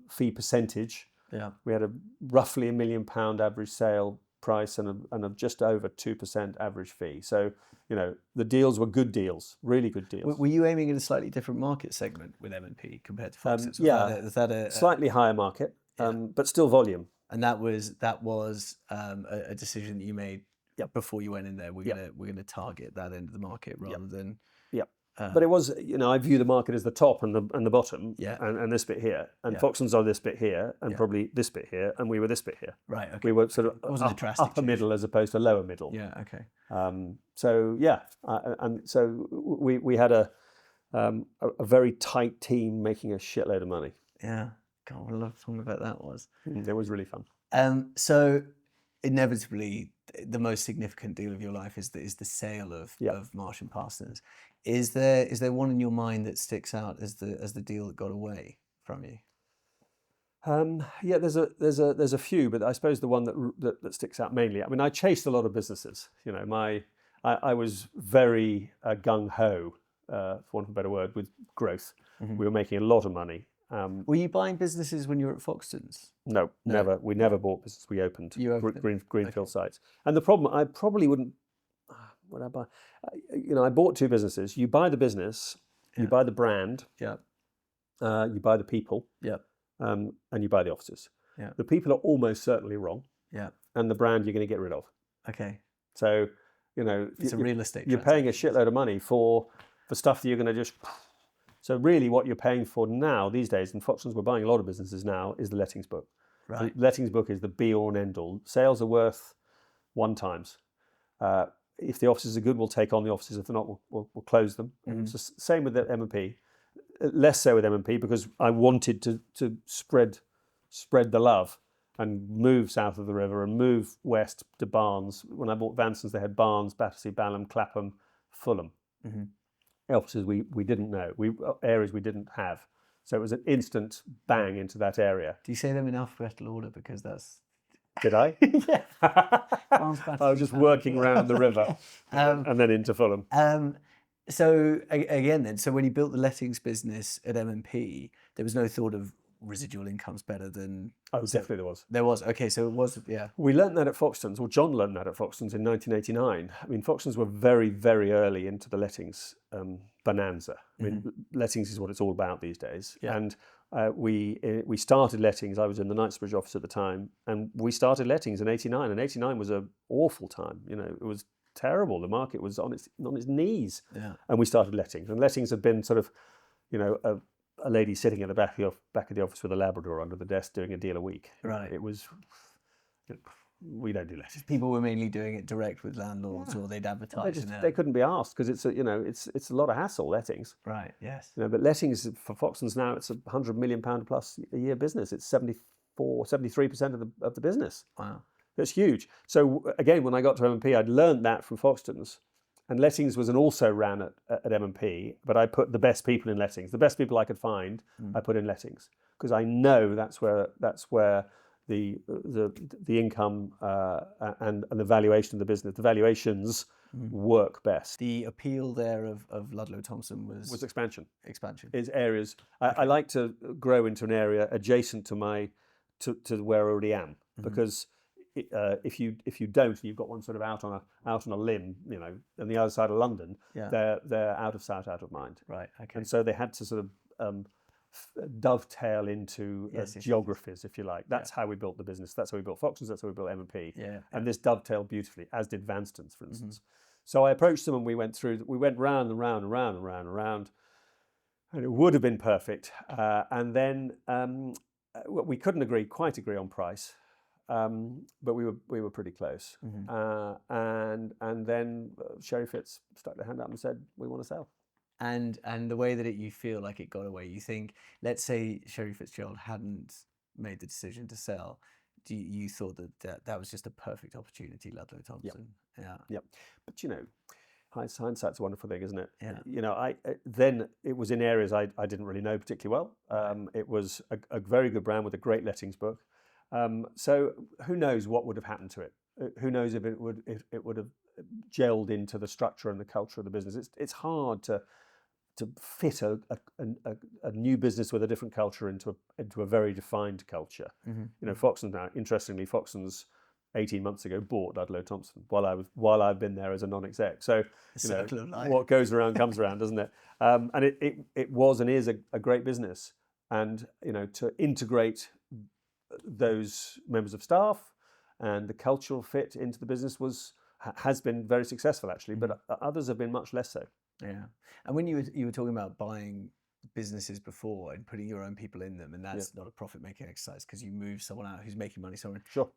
fee percentage. Yeah, we had roughly £1 million average sale price and a just over 2% average fee. So the deals were good deals, really good deals. Were you aiming at a slightly different market segment with M&P compared to Foxtons? Was that a slightly higher market, but still volume. And that was a decision that you made before you went in there. We're gonna target that end of the market rather than. But it was, I view the market as the top and the bottom, and this bit here, and Foxtons are this bit here, and probably this bit here, and we were this bit here. Right. Okay. We were sort of upper middle as opposed to lower middle. Yeah. Okay. And so we had a very tight team making a shitload of money. Yeah. God, what a lot of fun about that was. It was really fun. So inevitably, the most significant deal of your life is the sale of Marsh and Parsons. Is there one in your mind that sticks out as the deal that got away from you? There's a few, but I suppose the one that sticks out mainly. I chased a lot of businesses. I was very gung ho, for want of a better word, with growth. Mm-hmm. We were making a lot of money. Were you buying businesses when you were at Foxtons? No, never. We never bought business. We opened greenfield sites. And the problem, I probably wouldn't. What I buy? I bought 2 businesses. You buy the business, you buy the brand, you buy the people, and you buy the offices. Yeah. The people are almost certainly wrong. Yeah. And the brand you're going to get rid of. Okay. So, it's a real estate. You're paying a shitload of money for stuff that you're going to just. So really what you're paying for now, these days, and Foxtons, we're buying a lot of businesses now, is the lettings book. Right. The lettings book is the be-all and end-all. Sales are worth 1 times. If the offices are good, we'll take on the offices. If they're not, we'll close them. Mm-hmm. It's the same with the M&P. less so with M&P because I wanted to spread the love and move south of the river and move west to Barnes. When I bought Vansons, they had Barnes, Battersea, Balham, Clapham, Fulham. Offices we didn't know, areas we didn't have. So it was an instant bang into that area. Do you say them in alphabetical order? Because that's... Did I? Yeah. Barnes, I was Battersea, just Balham. working around the river and then into Fulham. So again then, so when you built the lettings business at M&P, there was no thought of residual income's better than... Oh, definitely there was. There was, okay, so it was, yeah. We learnt that at Foxtons, or John learnt that at Foxtons in 1989. I mean, Foxtons were very, very early into the lettings bonanza. I mean, lettings is what it's all about these days. Yeah. And we started lettings. I was in the Knightsbridge office at the time, and we started lettings in 89. And 89 was an awful time. You know, it was terrible. The market was on its knees. Yeah. And we started lettings. And lettings had been sort of, you know, a lady sitting at the back of the office with a Labrador under the desk doing a deal a week. Right. It was... We don't do lettings. People were mainly doing it direct with landlords, or they'd advertise. They couldn't be asked because it's a lot of hassle. Lettings, right? Yes. You know, but lettings for Foxtons now, it's £100 million plus a year business. It's 73% of the business. Wow, that's huge. So again, when I got to M&P, I'd learned that from Foxtons, and lettings was an also ran at M&P. But I put the best people in lettings, the best people I could find. I put in lettings because I know that's where the income and the valuation of the business, the valuations work best. The appeal there of Ludlow Thompson was expansion. Expansion is areas. I like to grow into an area adjacent to where I already am, because if you don't, you've got one sort of out on a limb, you know, on the other side of London. Yeah. They're out of sight, out of mind. Right. Okay. And so they had to sort of dovetail into geographies, if you like. That's how we built the business. That's how we built Foxtons. That's how we built M&P. Yeah. And this dovetailed beautifully, as did Vanstons, for instance. So I approached them and we went round and round and round and round and round, and it would have been perfect. And then we couldn't quite agree on price, but we were pretty close. And then Sherry Fitz stuck their hand up and said, "We want to sell." And the way that you feel like it got away, you think, let's say Sherry Fitzgerald hadn't made the decision to sell, you thought that was just a perfect opportunity, Ludlow Thompson? Yep. Yeah. Yep. But you know, hindsight's a wonderful thing, isn't it? Yeah. You know, then it was in areas I didn't really know particularly well. It was a very good brand with a great lettings book. So who knows what would have happened to it? Who knows if it would have gelled into the structure and the culture of the business? It's hard to fit a new business with a different culture into a very defined culture. You know, Foxtons now, interestingly, Foxtons 18 months ago bought Ludlow Thompson while I've been there as a non-exec. So you know, what goes around comes around, doesn't it? And it was and is a great business. And you know, to integrate those members of staff and the cultural fit into the business has been very successful, actually, but others have been much less so. Yeah. And when you were talking about buying businesses before and putting your own people in them, and that's not a profit-making exercise because you move someone out who's making money somewhere. Sure.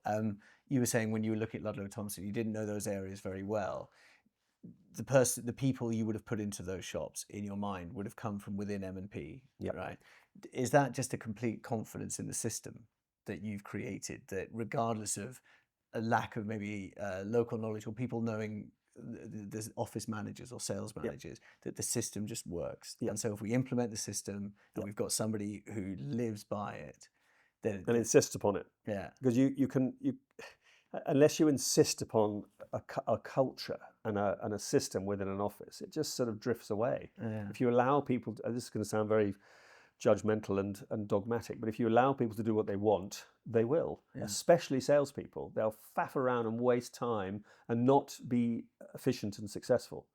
You were saying when you were looking at Ludlow Thompson, you didn't know those areas very well. The people you would have put into those shops in your mind would have come from within M&P, right? Is that just a complete confidence in the system that you've created, that regardless of a lack of maybe local knowledge or people knowing the office managers or sales managers, that the system just works? And so if we implement the system and we've got somebody who lives by it, then and insists upon it, because you can unless you insist upon a culture and a system within an office, it just sort of drifts away. If you allow people to, this is going to sound very judgmental and dogmatic, but if you allow people to do what they want, they will. Especially salespeople, they'll faff around and waste time and not be efficient and successful.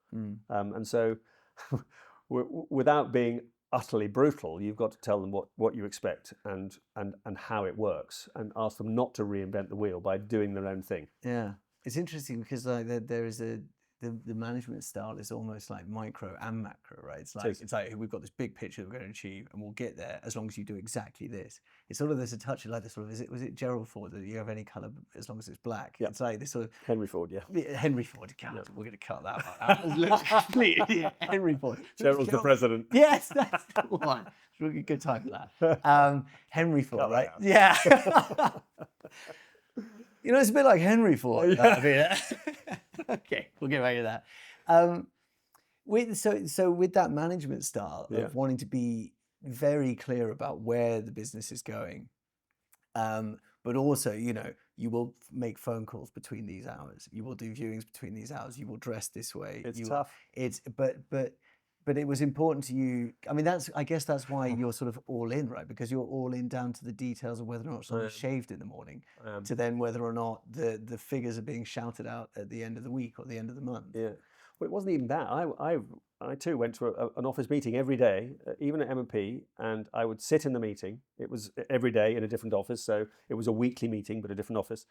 And so, without being utterly brutal, you've got to tell them what you expect and how it works, and ask them not to reinvent the wheel by doing their own thing. Yeah, it's interesting because there's the management style is almost like micro and macro, right? It's like we've got this big picture that we're going to achieve, and we'll get there as long as you do exactly this. It's sort of there's a touch of like this sort of was it Gerald Ford that you have any color as long as it's black? Yeah. It's like this sort of Henry Ford, yeah. Henry Ford. God, we're going to cut that one out. Looks completely Henry Ford. Gerald's the president. Yes, that's the one. It's a really good time for that. Henry Ford, Cut that right? out. Yeah. You know, it's a bit like Henry Ford. Yeah. Okay, we'll get back to that. With that management style Yeah. of wanting to be very clear about where the business is going, but also, you know, you will make phone calls between these hours. You will do viewings between these hours. You will dress this way. It's tough. But it was important to you. I mean, I guess that's why you're sort of all in, right? Because you're all in down to the details of whether or not someone's shaved in the morning, to then whether or not the figures are being shouted out at the end of the week or the end of the month. Yeah. Well, it wasn't even that. I too went to an office meeting every day, even at M&P, and I would sit in the meeting. It was every day in a different office, so it was a weekly meeting, but a different office.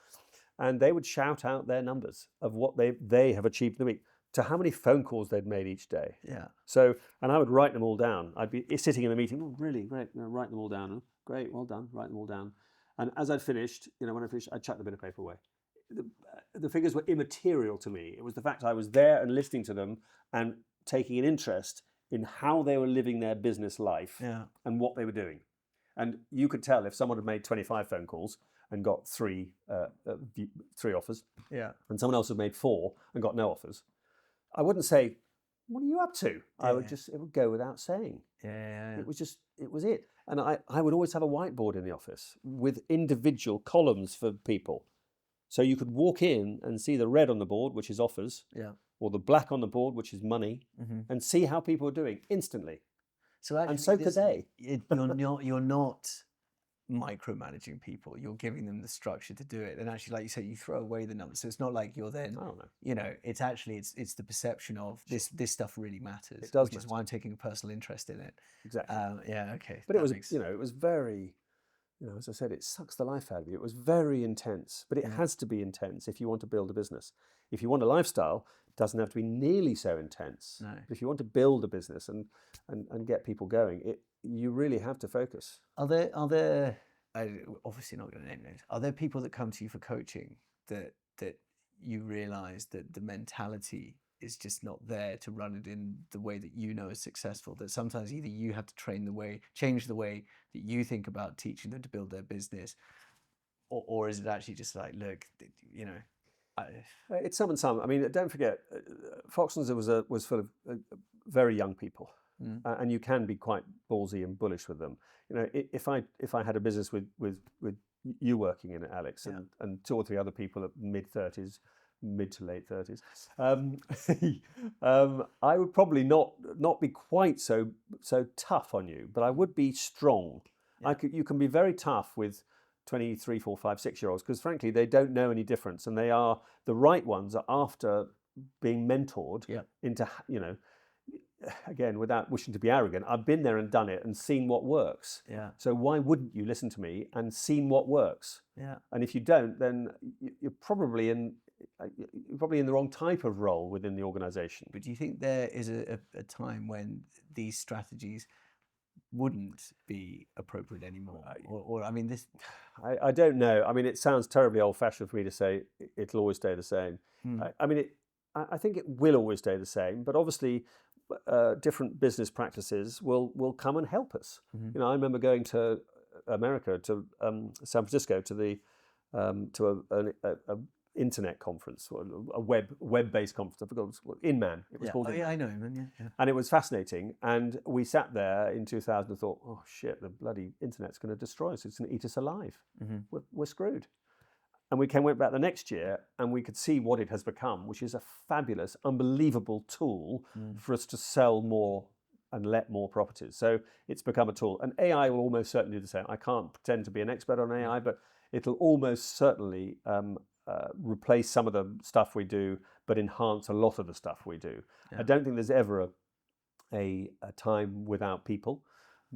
And they would shout out their numbers of what they have achieved in the week, to how many phone calls they'd made each day. Yeah. So, and I would write them all down. I'd be sitting in a meeting, oh, really, great, write them all down. Oh, great, well done, write them all down. And as I'd finished, you know, when I finished, I'd chuck the bit of paper away. The figures were immaterial to me. It was the fact I was there and listening to them and taking an interest in how they were living their business life and what they were doing. And you could tell if someone had made 25 phone calls and got three offers, and someone else had made 4 and got no offers, I wouldn't say, what are you up to? It would go without saying. It was it. And I would always have a whiteboard in the office with individual columns for people. So you could walk in and see the red on the board, which is offers, or the black on the board, which is money, and see how people are doing instantly. So actually, and so could they. You're not micromanaging people. You're giving them the structure to do it. And actually, like you said, you throw away the numbers. So it's not like you're then, you know, it's actually, it's the perception of this stuff really matters. It does which is why I'm taking a personal interest in it. Exactly. Okay. But it was, it was very, as I said, it sucks the life out of you. It was very intense, but it has to be intense if you want to build a business. If you want a lifestyle, it doesn't have to be nearly so intense. No. But if you want to build a business and get people going, you really have to focus. Are there obviously not going to name names. Are there people that come to you for coaching that you realise that the mentality is just not there to run it in the way that you know is successful? That sometimes either you have to change the way that you think about teaching them to build their business, or is it actually just like, look, you know? It's some and some. I mean, don't forget, Foxtons was full of very young people. And you can be quite ballsy and bullish with them. You know, if I had a business with you working in it, Alex, and 2 or 3 other people at mid to late 30s, I would probably not be quite so tough on you, but I would be strong. You can be very tough with 23, 4, 5, 6-year-olds because frankly they don't know any difference, and the right ones are after being mentored into, you know. Again, without wishing to be arrogant, I've been there and done it and seen what works. So why wouldn't you listen to me and seen what works? And if you don't, then you're probably in the wrong type of role within the organisation. But do you think there is a time when these strategies wouldn't be appropriate anymore? Or I mean, this. I don't know. I mean, it sounds terribly old-fashioned for me to say it'll always stay the same. I mean, I think it will always stay the same, but obviously. Different business practices will come and help us. You know, I remember going to America, to San Francisco, to an internet conference, a web-based conference. I forgot what Inman. It was called. Oh yeah, I know Inman. Yeah. And it was fascinating. And we sat there in 2000 and thought, oh shit, the bloody internet's going to destroy us. It's going to eat us alive. We're screwed. And we went back the next year and we could see what it has become, which is a fabulous, unbelievable tool for us to sell more and let more properties. So it's become a tool. And AI will almost certainly do the same. I can't pretend to be an expert on AI, but it'll almost certainly replace some of the stuff we do, but enhance a lot of the stuff we do. I don't think there's ever a time without people.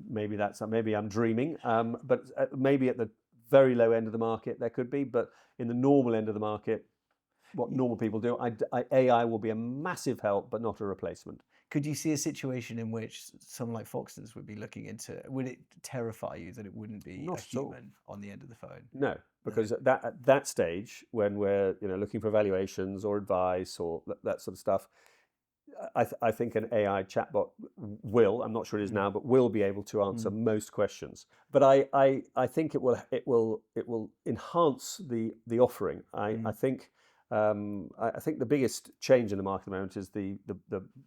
Maybe I'm dreaming, but maybe at the very low end of the market there could be, but in the normal end of the market, what normal people do. AI will be a massive help, but not a replacement. Could you see a situation in which someone like Foxtons would be looking into? Would it terrify you that it wouldn't be Not a at all. human on the end of the phone? No, because at that stage, when we're looking for valuations or advice or that sort of stuff, I think an AI chatbot will, I'm not sure it is now, but will be able to answer most questions. But I think it will enhance the offering. I think the biggest change in the market at the moment is the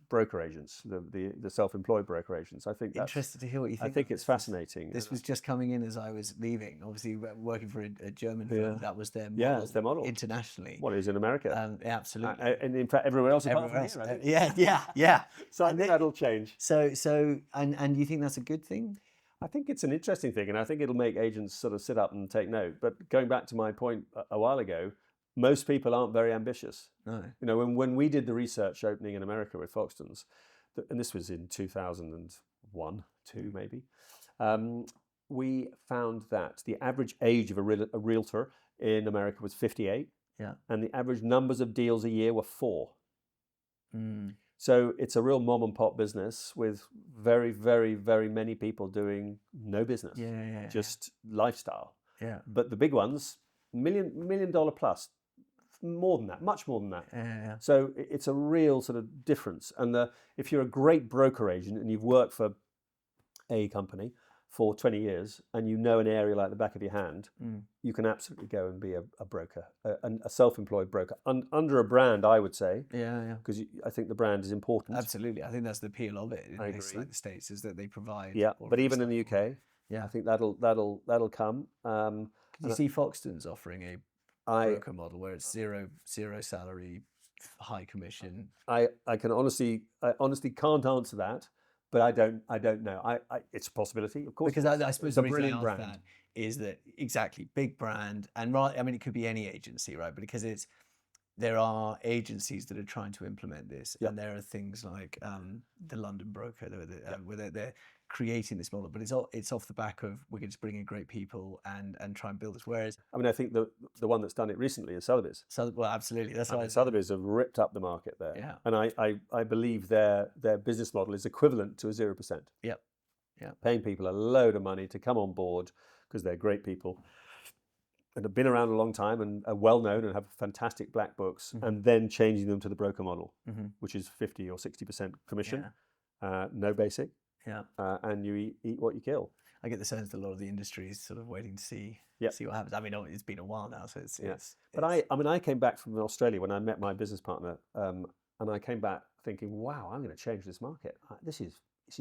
broker agents, the self-employed broker agents. I think that's Interested to hear what you think. I think it's fascinating. This was just coming in as I was leaving. Obviously, working for a German firm, that was their model. Yeah, it's their model internationally. What is in America? Absolutely. And in fact, everywhere else apart Everywhere from else. here, I think. Yeah. So I think that'll change. And you think that's a good thing? I think it's an interesting thing, and I think it'll make agents sort of sit up and take note. But going back to my point a while ago, most people aren't very ambitious. No. When we did the research opening in America with Foxtons, and this was in 2001, 2 maybe, we found that the average age of a realtor in America was 58, and the average numbers of deals a year were 4. So it's a real mom and pop business with very, very, very many people doing no business, just lifestyle. But the big ones, million dollar plus, more than that, much more than that. So it's a real sort of difference. And if you're a great broker agent and you've worked for a company for 20 years and you know an area like the back of your hand, you can absolutely go and be a broker, a self-employed broker, under a brand, I would say. Because I think the brand is important. Absolutely. I think that's the appeal of it in places like the States, is that they provide. But even in the UK, I think that'll come. Can you see Foxtons offering a broker model where it's zero salary, high commission? I honestly can't answer that. But I don't know. It's a possibility, of course. Because I suppose the reason I ask brand. that is that exactly big brand, and I mean it could be any agency, right? But because there are agencies that are trying to implement this, and there are things like the London broker where they're creating this model, but it's off the back of we're going to bring in great people and try and build this. Whereas I mean, I think the one that's done it recently is Sotheby's. Well, absolutely, that's right. Sotheby's have ripped up the market there. Yeah. And I believe their business model is equivalent to a 0%. Paying people a load of money to come on board because they're great people and have been around a long time and are well known and have fantastic black books, and then changing them to the broker model, which is 50 or 60% commission, no basic. And you eat what you kill. I get the sense that a lot of the industry is sort of waiting to see what happens. I mean, it's been a while now, so it's. But I came back from Australia when I met my business partner, and I came back thinking, wow, I'm going to change this market. This is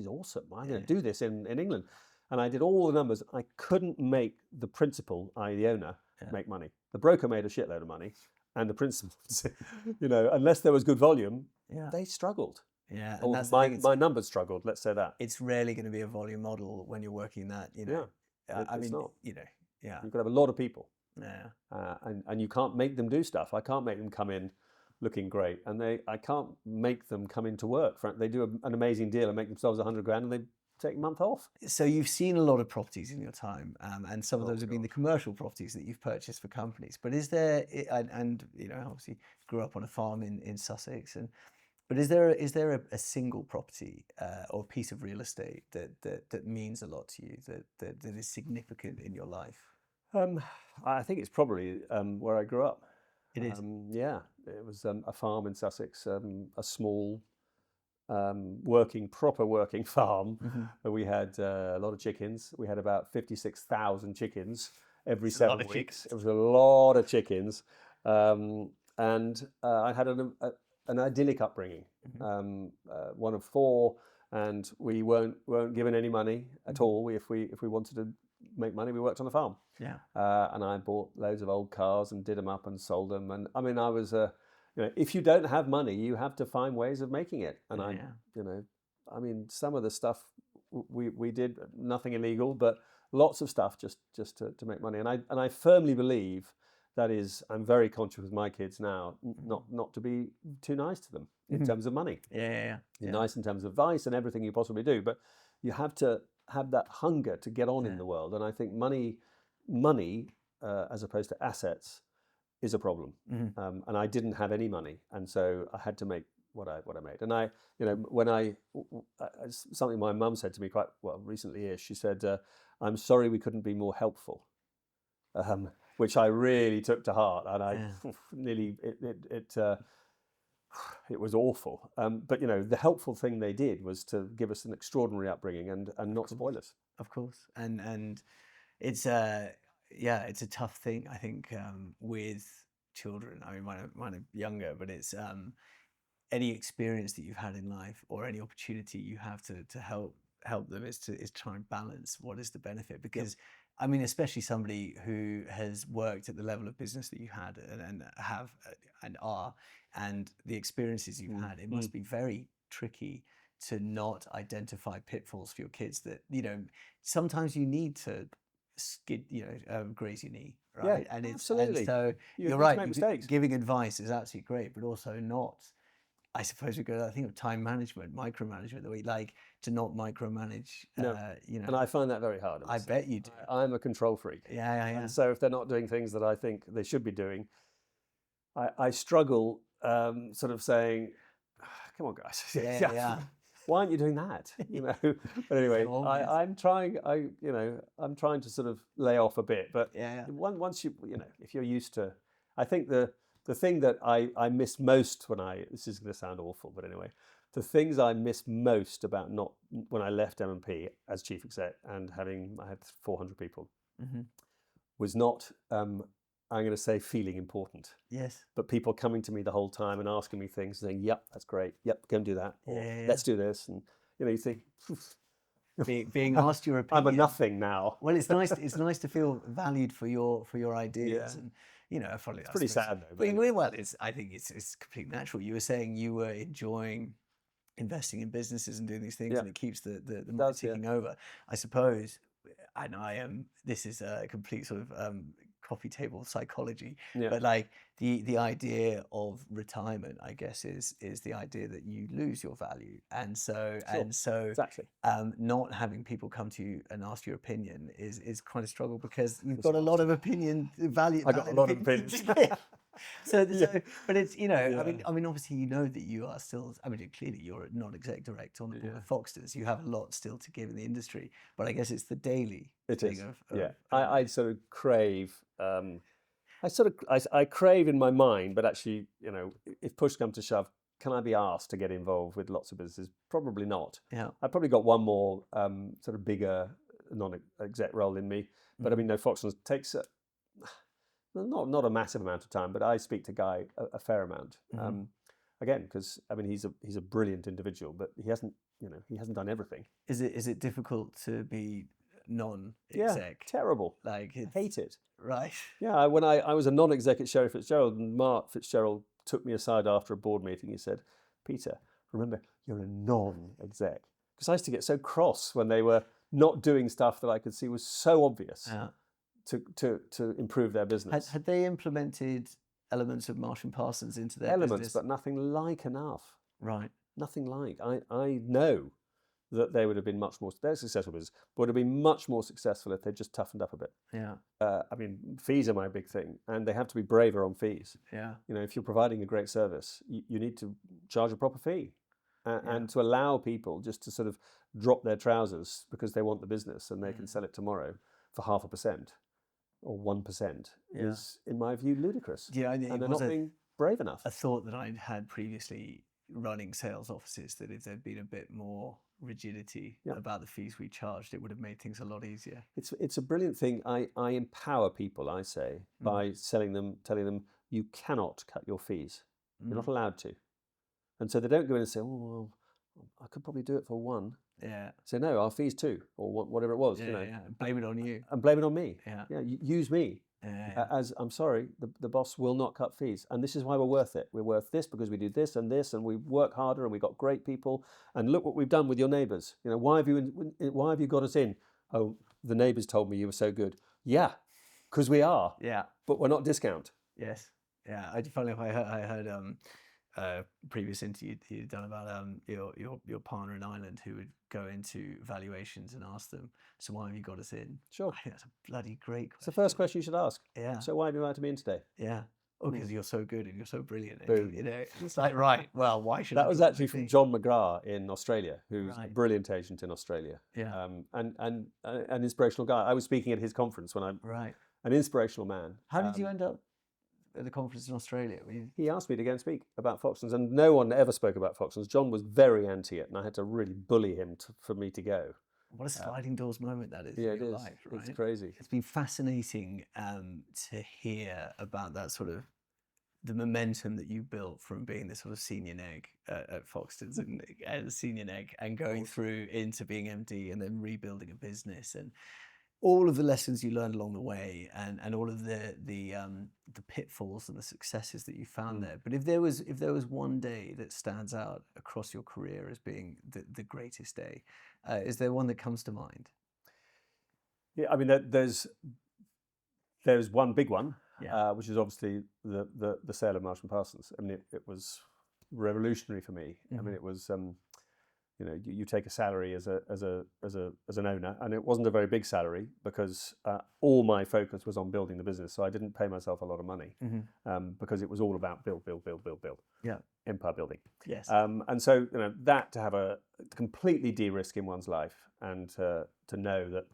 awesome. I'm going to do this in England. And I did all the numbers. I couldn't make the principal, the owner, make money. The broker made a shitload of money, and the principals, unless there was good volume, they struggot. Yeah, and that's my numbers struggled. Let's say that it's rarely going to be a volume model when you're working that. I mean, not. You've got to have a lot of people. And you can't make them do stuff. I can't make them come in looking great, and I can't make them come into work. They do an amazing deal and make themselves $100,000, and they take a month off. So you've seen a lot of properties in your time, and some of those have been the commercial properties that you've purchased for companies. But is there, and obviously grew up on a farm in Sussex, but is there a single property or piece of real estate that means a lot to you, that is significant in your life? I think it's probably where I grew up. It is. It was a farm in Sussex, a small proper working farm. We had a lot of chickens. We had about 56,000 chickens every 7 weeks. It was a lot of chickens, and I had an idyllic upbringing. One of 4, and we weren't given any money at all. If we wanted to make money, we worked on the farm. And I bought loads of old cars and did them up and sold them. And I mean, I was if you don't have money, you have to find ways of making it. And I mean, some of the stuff we did, nothing illegal, but lots of stuff just to make money. And I firmly believe that is, I'm very conscious with my kids now, not to be too nice to them in terms of money. Nice in terms of advice and everything you possibly do, but you have to have that hunger to get on in the world. And I think money as opposed to assets is a problem. And I didn't have any money, and so I had to make what I made. And I, when something my mum said to me quite well recently is, she said, "I'm sorry we couldn't be more helpful," which I really took to heart, and I nearly it was awful. But the helpful thing they did was to give us an extraordinary upbringing and not spoil us. Of course, and it's it's a tough thing, I think, with children. I mean, mine are younger, but it's any experience that you've had in life or any opportunity you have to help them is try and balance what is the benefit. Because I mean, especially somebody who has worked at the level of business that you had and have and are, and the experiences you've had, it must be very tricky to not identify pitfalls for your kids that, sometimes you need to graze your knee, right? Yeah, and absolutely. And so You you're need to right. make mistakes. Giving advice is absolutely great, but also not. I suppose we go to that thing of time management, micromanagement, that we like to not micromanage. No. And I find that very hard. I bet you do. I'm a control freak. Yeah. And so if they're not doing things that I think they should be doing, I struggle sort of saying, "Come on, guys, Yeah. why aren't you doing that?" But anyway, I'm trying. I'm trying to sort of lay off a bit. But once if you're used to, I think the thing that I miss most this is going to sound awful, but anyway, the things I miss most about not when I left M&P as chief exec and I had 400 people, was not. I'm going to say feeling important. Yes. But people coming to me the whole time and asking me things, saying, "Yep, that's great. Yep, go and do that. Or let's do this." And you think, being asked your opinion. I'm a nothing now. Well, it's nice. It's nice to feel valued for your ideas, and probably it's pretty sad though. Well, I think it's completely natural. You were saying you were enjoying investing in businesses and doing these things, and it keeps the money ticking over. I suppose, and I am. This is a complete sort of coffee table psychology, but like the idea of retirement, I guess, is the idea that you lose your value, and so exactly. Not having people come to you and ask your opinion is quite a struggle, because you've got a lot of opinion value. I got a lot of opinions. But it's I mean obviously that you are still, I mean clearly you're a non-exec director on the board of Foxtons. You have a lot still to give in the industry, but I guess it's the daily thing of I sort of crave I crave in my mind, but actually if push comes to shove, can I be asked to get involved with lots of businesses? Probably not. I've probably got one more sort of bigger non-exec role in me, but I mean Foxtons takes not a massive amount of time, but I speak to Guy a fair amount. Again, because I mean he's a brilliant individual, but he hasn't done everything. Is it difficult to be non-exec? Terrible. Like I hate it. Right. Yeah, when I was a non-exec at Sherry Fitzgerald, and Mark Fitzgerald took me aside after a board meeting. He said, "Peter, remember you're a non-exec," because I used to get so cross when they were not doing stuff that I could see was so obvious. To improve their business. Had they implemented elements of Marsh Parsons into their business? But nothing like enough. Right. Nothing like. I know that they would have been much more, their successful business would have been much more successful if they just toughened up a bit. Yeah. I mean, fees are my big thing, and they have to be braver on fees. Yeah. If you're providing a great service, you need to charge a proper fee. And to allow people just to sort of drop their trousers because they want the business and they can sell it tomorrow for 0.5% or 1% is, in my view, ludicrous. Yeah, and they're not being brave enough. A thought that I'd had previously running sales offices, that if there'd been a bit more rigidity about the fees we charged, it would have made things a lot easier. It's a brilliant thing. I empower people, I say, by telling them you cannot cut your fees. You're not allowed to. And so they don't go in and say, "Oh, well, I could probably do it for one." Yeah. So no, our fees too, or whatever it was. Yeah. Blame it on you. And blame it on me. Yeah. Use me. As I'm sorry, the boss will not cut fees, and this is why we're worth it. We're worth this because we do this, and we work harder, and we got great people. And look what we've done with your neighbours. Why have you got us in? Oh, the neighbours told me you were so good. Yeah, because we are. Yeah. But we're not discount. Yes. Yeah. I heard a previous interview you'd done about your partner in Ireland, who would go into valuations and ask them, "So why have you got us in?" Sure. I think that's a bloody great question. It's the first question you should ask. Yeah. So why have you invited me in today? Yeah. Oh, because you're so good and you're so brilliant. And Boom. you know, it's like, right, well, why should I That was do actually anything? from John McGrath in Australia, who's a Right. brilliant agent in Australia. Yeah. And an inspirational guy. I was speaking at his conference when I'm Right. an inspirational man. How did you end up at the conference in Australia? He asked me to go and speak about Foxtons, and no one ever spoke about Foxtons. John was very anti it, and I had to really bully him for me to go. What a sliding doors moment that is Yeah, in it your is. life, right? It's crazy. It's been fascinating to hear about that sort of the momentum that you built from being the sort of senior neg at Foxtons and senior neg and going through into being MD and then rebuilding a business and all of the lessons you learned along the way and all of the pitfalls and the successes that you found there. But if there was one day that stands out across your career as being the greatest day, is there one that comes to mind? Yeah, I mean, there's one big one, Yeah. which is obviously the sale of Marsh Parsons. I mean, it was revolutionary for me. I mean, it was you take a salary as an owner, and it wasn't a very big salary because all my focus was on building the business. So I didn't pay myself a lot of money because it was all about build. Yeah. Empire building. Yes. And so that to have a completely de-risk in one's life and to know that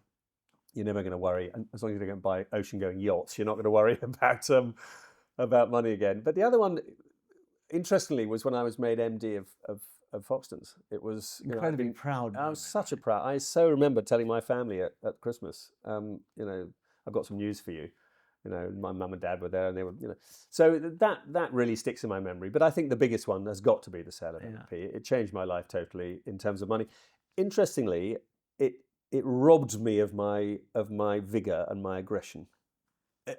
you're never going to worry, and as long as you don't buy ocean-going yachts, you're not going to worry about money again. But the other one, interestingly, was when I was made MD of Foxtons. It was Incredibly proud. I was such a proud. I so remember telling my family at Christmas, I've got some news for you. My mum and dad were there, and they were, so that really sticks in my memory. But I think the biggest one has got to be the sale of MP. It changed my life totally in terms of money. Interestingly, it robbed me of my vigor and my aggression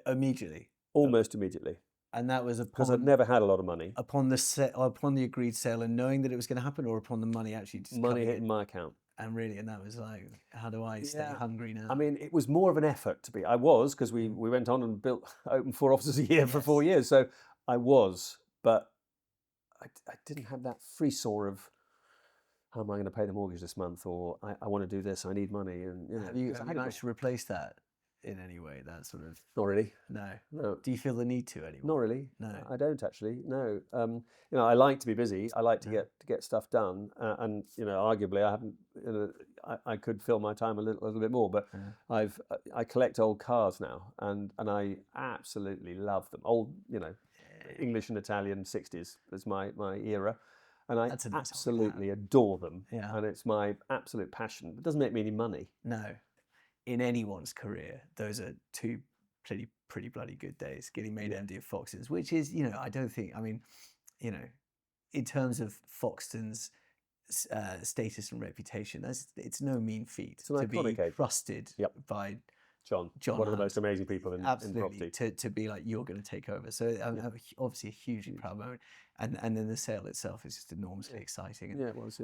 Immediately. almost immediately. And that was because I'd never had a lot of money. Upon the agreed sale and knowing that it was going to happen, or upon the money actually just money hitting my account. And that was like, how do I stay hungry now? I mean, it was more of an effort to be. I was, because we went on and opened 4 offices a year for 4 years. So I was, but I didn't have that frisson of, how am I going to pay the mortgage this month? Or I want to do this, I need money. And have you managed to replace that in any way? That sort of... Not really. No. Do you feel the need to anymore? Not really. No. I don't actually. No. I like to be busy. I like to get stuff done. And arguably, I haven't. I could fill my time a little bit more. But I collect old cars now, and I absolutely love them. Old, English and Italian 60s is my era. And I absolutely adore them. Yeah. And it's my absolute passion. It doesn't make me any money. No. In anyone's career, those are 2 pretty bloody good days. Getting made MD of Foxtons, which is, I don't think, in terms of Foxtons' status and reputation, it's no mean feat to be trusted by John, one of the most amazing people in property. To be like, you're going to take over. So obviously a hugely proud moment. And then the sale itself is just enormously exciting. Yeah, it was.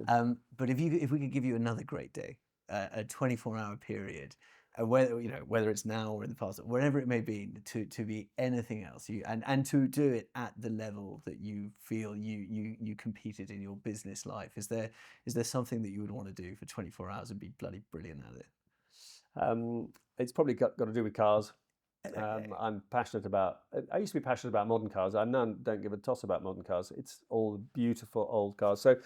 But if we could give you another great day, a 24-hour period, whether it's now or in the past, wherever it may be, to be anything else, and to do it at the level that you feel you competed in your business life, is there something that you would want to do for 24 hours and be bloody brilliant at it? It's probably got to do with cars. I'm passionate about. I used to be passionate about modern cars. I now don't give a toss about modern cars. It's all beautiful old cars. So,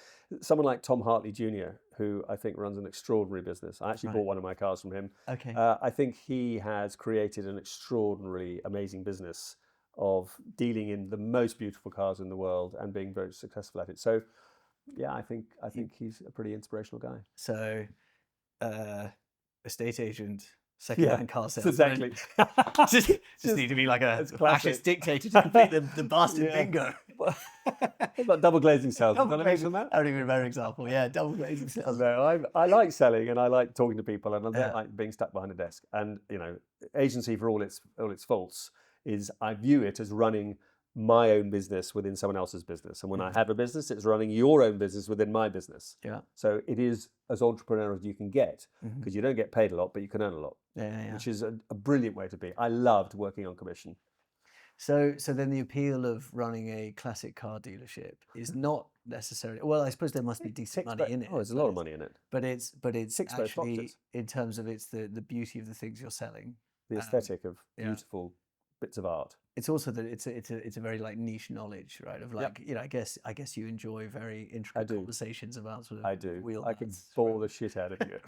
someone like Tom Hartley Jr., who I think runs an extraordinary business. I actually bought one of my cars from him. Okay. I think he has created an extraordinarily amazing business of dealing in the most beautiful cars in the world and being very successful at it. So, yeah, I think he's a pretty inspirational guy. So, estate agent. Second-hand car sales. Exactly. just need to be like a fascist dictator to complete the bastard bingo. What about double glazing sales? Double glazing, that would be a better example. Yeah, double glazing sales. No, I like selling and I like talking to people and I don't like being stuck behind a desk. And agency, for all its faults, is I view it as running my own business within someone else's business. And when I have a business, it's running your own business within my business. Yeah. So it is as entrepreneurial as you can get, because you don't get paid a lot, but you can earn a lot. Yeah. Which is a brilliant way to be. I loved working on commission. So then the appeal of running a classic car dealership is not necessarily, well, I suppose there must be decent money in it. Oh, there's a lot of money in it. But it's Six-boat actually, boxes. in terms of it's the beauty of the things you're selling. The aesthetic of beautiful bits of art. It's also that it's a very like niche knowledge, right? Of like, Yep. you know, I guess you enjoy very I intricate do. conversations about sort of I do. wheel I can nuts. bore the shit out of you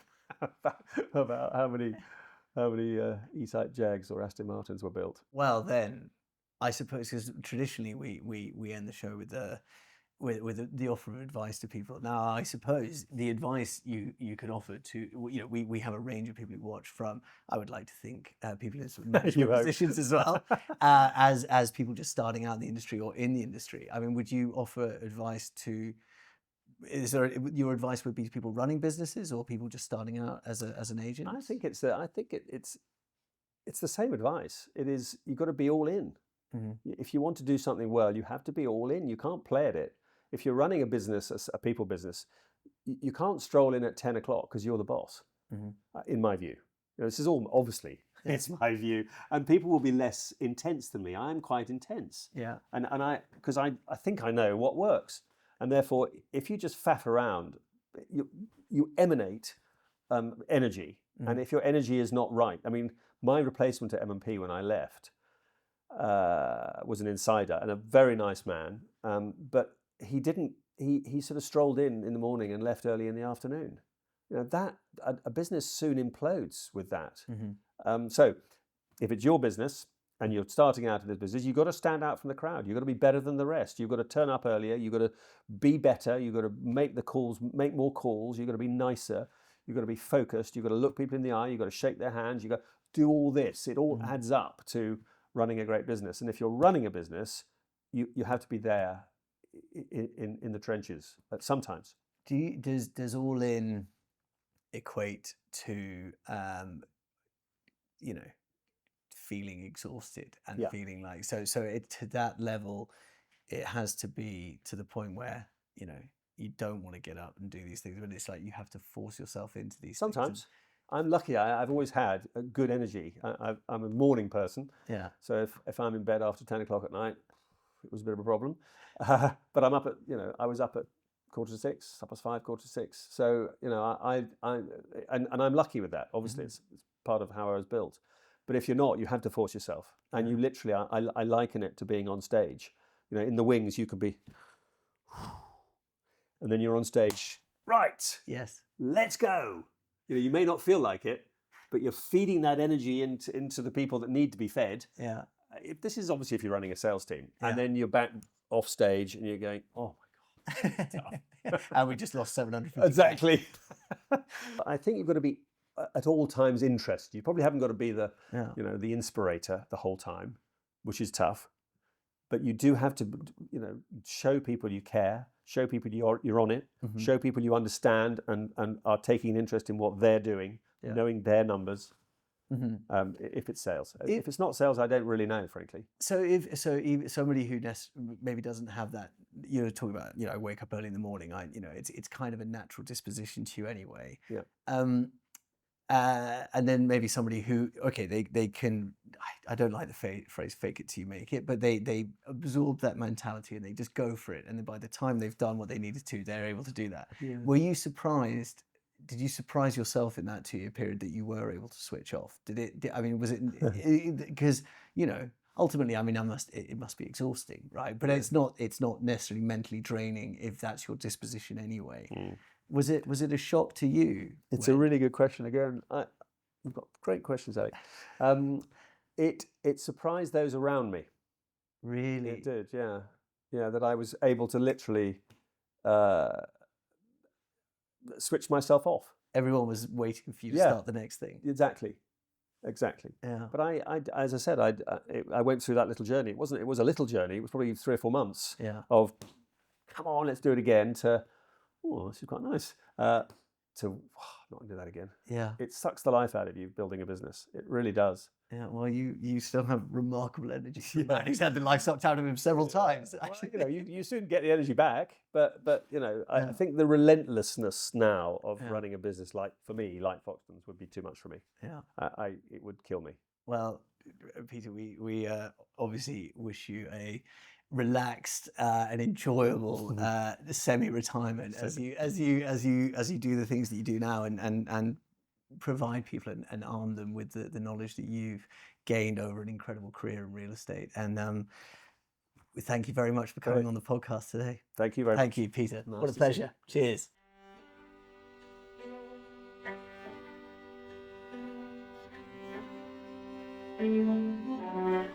about how many E-Type Jags or Aston Martins were built. Well, then, I suppose because traditionally we end the show with the offer of advice to people. Now, I suppose the advice you can offer to, you know, we have a range of people who watch from, I would like to think, people in sort of You management hope. positions as well, as people just starting out in the industry or in the industry. I mean, would you offer advice to? Is there your advice would be to people running businesses or people just starting out as an agent? I think it's the same advice. It is, you've got to be all in. Mm-hmm. If you want to do something well, you have to be all in. You can't play at it. If you're running a business, a people business, you can't stroll in at 10 o'clock because you're the boss, in my view. You know, this is all, obviously, it's my view. And people will be less intense than me. I'm quite intense. Yeah. Because I think I know what works. And therefore, if you just faff around, you emanate energy. And if your energy is not right, I mean, my replacement at M&P when I left was an insider and a very nice man, but he sort of strolled in the morning and left early in the afternoon. You know, that a business soon implodes with that. So if it's your business and you're starting out in this business, you've got to stand out from the crowd. You've got to be better than the rest. You've got to turn up earlier. You've got to be better. You've got to make the calls, make more calls. You've got to be nicer. You've got to be focused. You've got to look people in the eye. You've got to shake their hands. You've got to do all this. It all adds up to running a great business. And if you're running a business, you have to be there in the trenches sometimes. Does all in equate to you know, feeling exhausted and feeling like so it to that level, it has to be to the point where, you know, you don't want to get up and do these things, but it's like you have to force yourself into these Sometimes. things. I'm lucky. I've always had a good energy. I'm a morning person. Yeah. So if I'm in bed after 10 o'clock at night, it was a bit of a problem. But I'm up at, you know, I was up at 5:45, 5:45, 5:45. So, you know, and I'm lucky with that. Obviously, it's part of how I was built. But if you're not, you have to force yourself. And you literally, I liken it to being on stage. You know, in the wings, you can be, and then you're on stage. Right. Yes. Let's go. You know, you may not feel like it, but you're feeding that energy into the people that need to be fed. Yeah. This is obviously if you're running a sales team, and then you're back off stage and you're going, oh my God. And we just lost 750. Exactly. I think you've got to be at all times interested. You probably haven't got to be the, you know, the inspirator the whole time, which is tough. But you do have to, you know, show people you care, show people you're on it, show people you understand and are taking an interest in what they're doing, knowing their numbers. If it's sales, if it's not sales, I don't really know, frankly. So if somebody who maybe doesn't have that, you're talking about, you know, I wake up early in the morning. You know, it's kind of a natural disposition to you anyway. Yeah. And then maybe somebody who, okay, they can, I don't like the phrase "fake it till you make it," but they absorb that mentality and they just go for it. And then by the time they've done what they needed to, they're able to do that. Yeah. Were you surprised? Did you surprise yourself in that 2-year period that you were able to switch off? I mean, was it because, you know, ultimately, I mean, it must be exhausting, right? But it's not necessarily mentally draining if that's your disposition anyway. Was it a shock to you? It's a really good question. Again, you've got great questions, Alex. It surprised those around me. Really? It did, yeah. Yeah, that I was able to literally switch myself off. Everyone was waiting for you to start the next thing. Exactly. Yeah. But I as I said, I went through that little journey. It was a little journey. It was probably 3 or 4 months of, come on, let's do it again, to, oh, this is quite nice, to, not going to do that again. Yeah. It sucks the life out of you building a business. It really does. Yeah, well, you still have remarkable energy. Man, he's had the life sucked out of him several times. Actually, well, you know, you soon get the energy back, but you know, I think the relentlessness now of running a business, like for me, like Foxtons, would be too much for me. Yeah, it would kill me. Well, Peter, we obviously wish you a relaxed and enjoyable semi-retirement as you do the things that you do now, and provide people and arm them with the knowledge that you've gained over an incredible career in real estate. And we thank you very much for coming Great. on the podcast today. Thank you very Thank much. you, Peter. Nice What a to see pleasure. Cheers. you.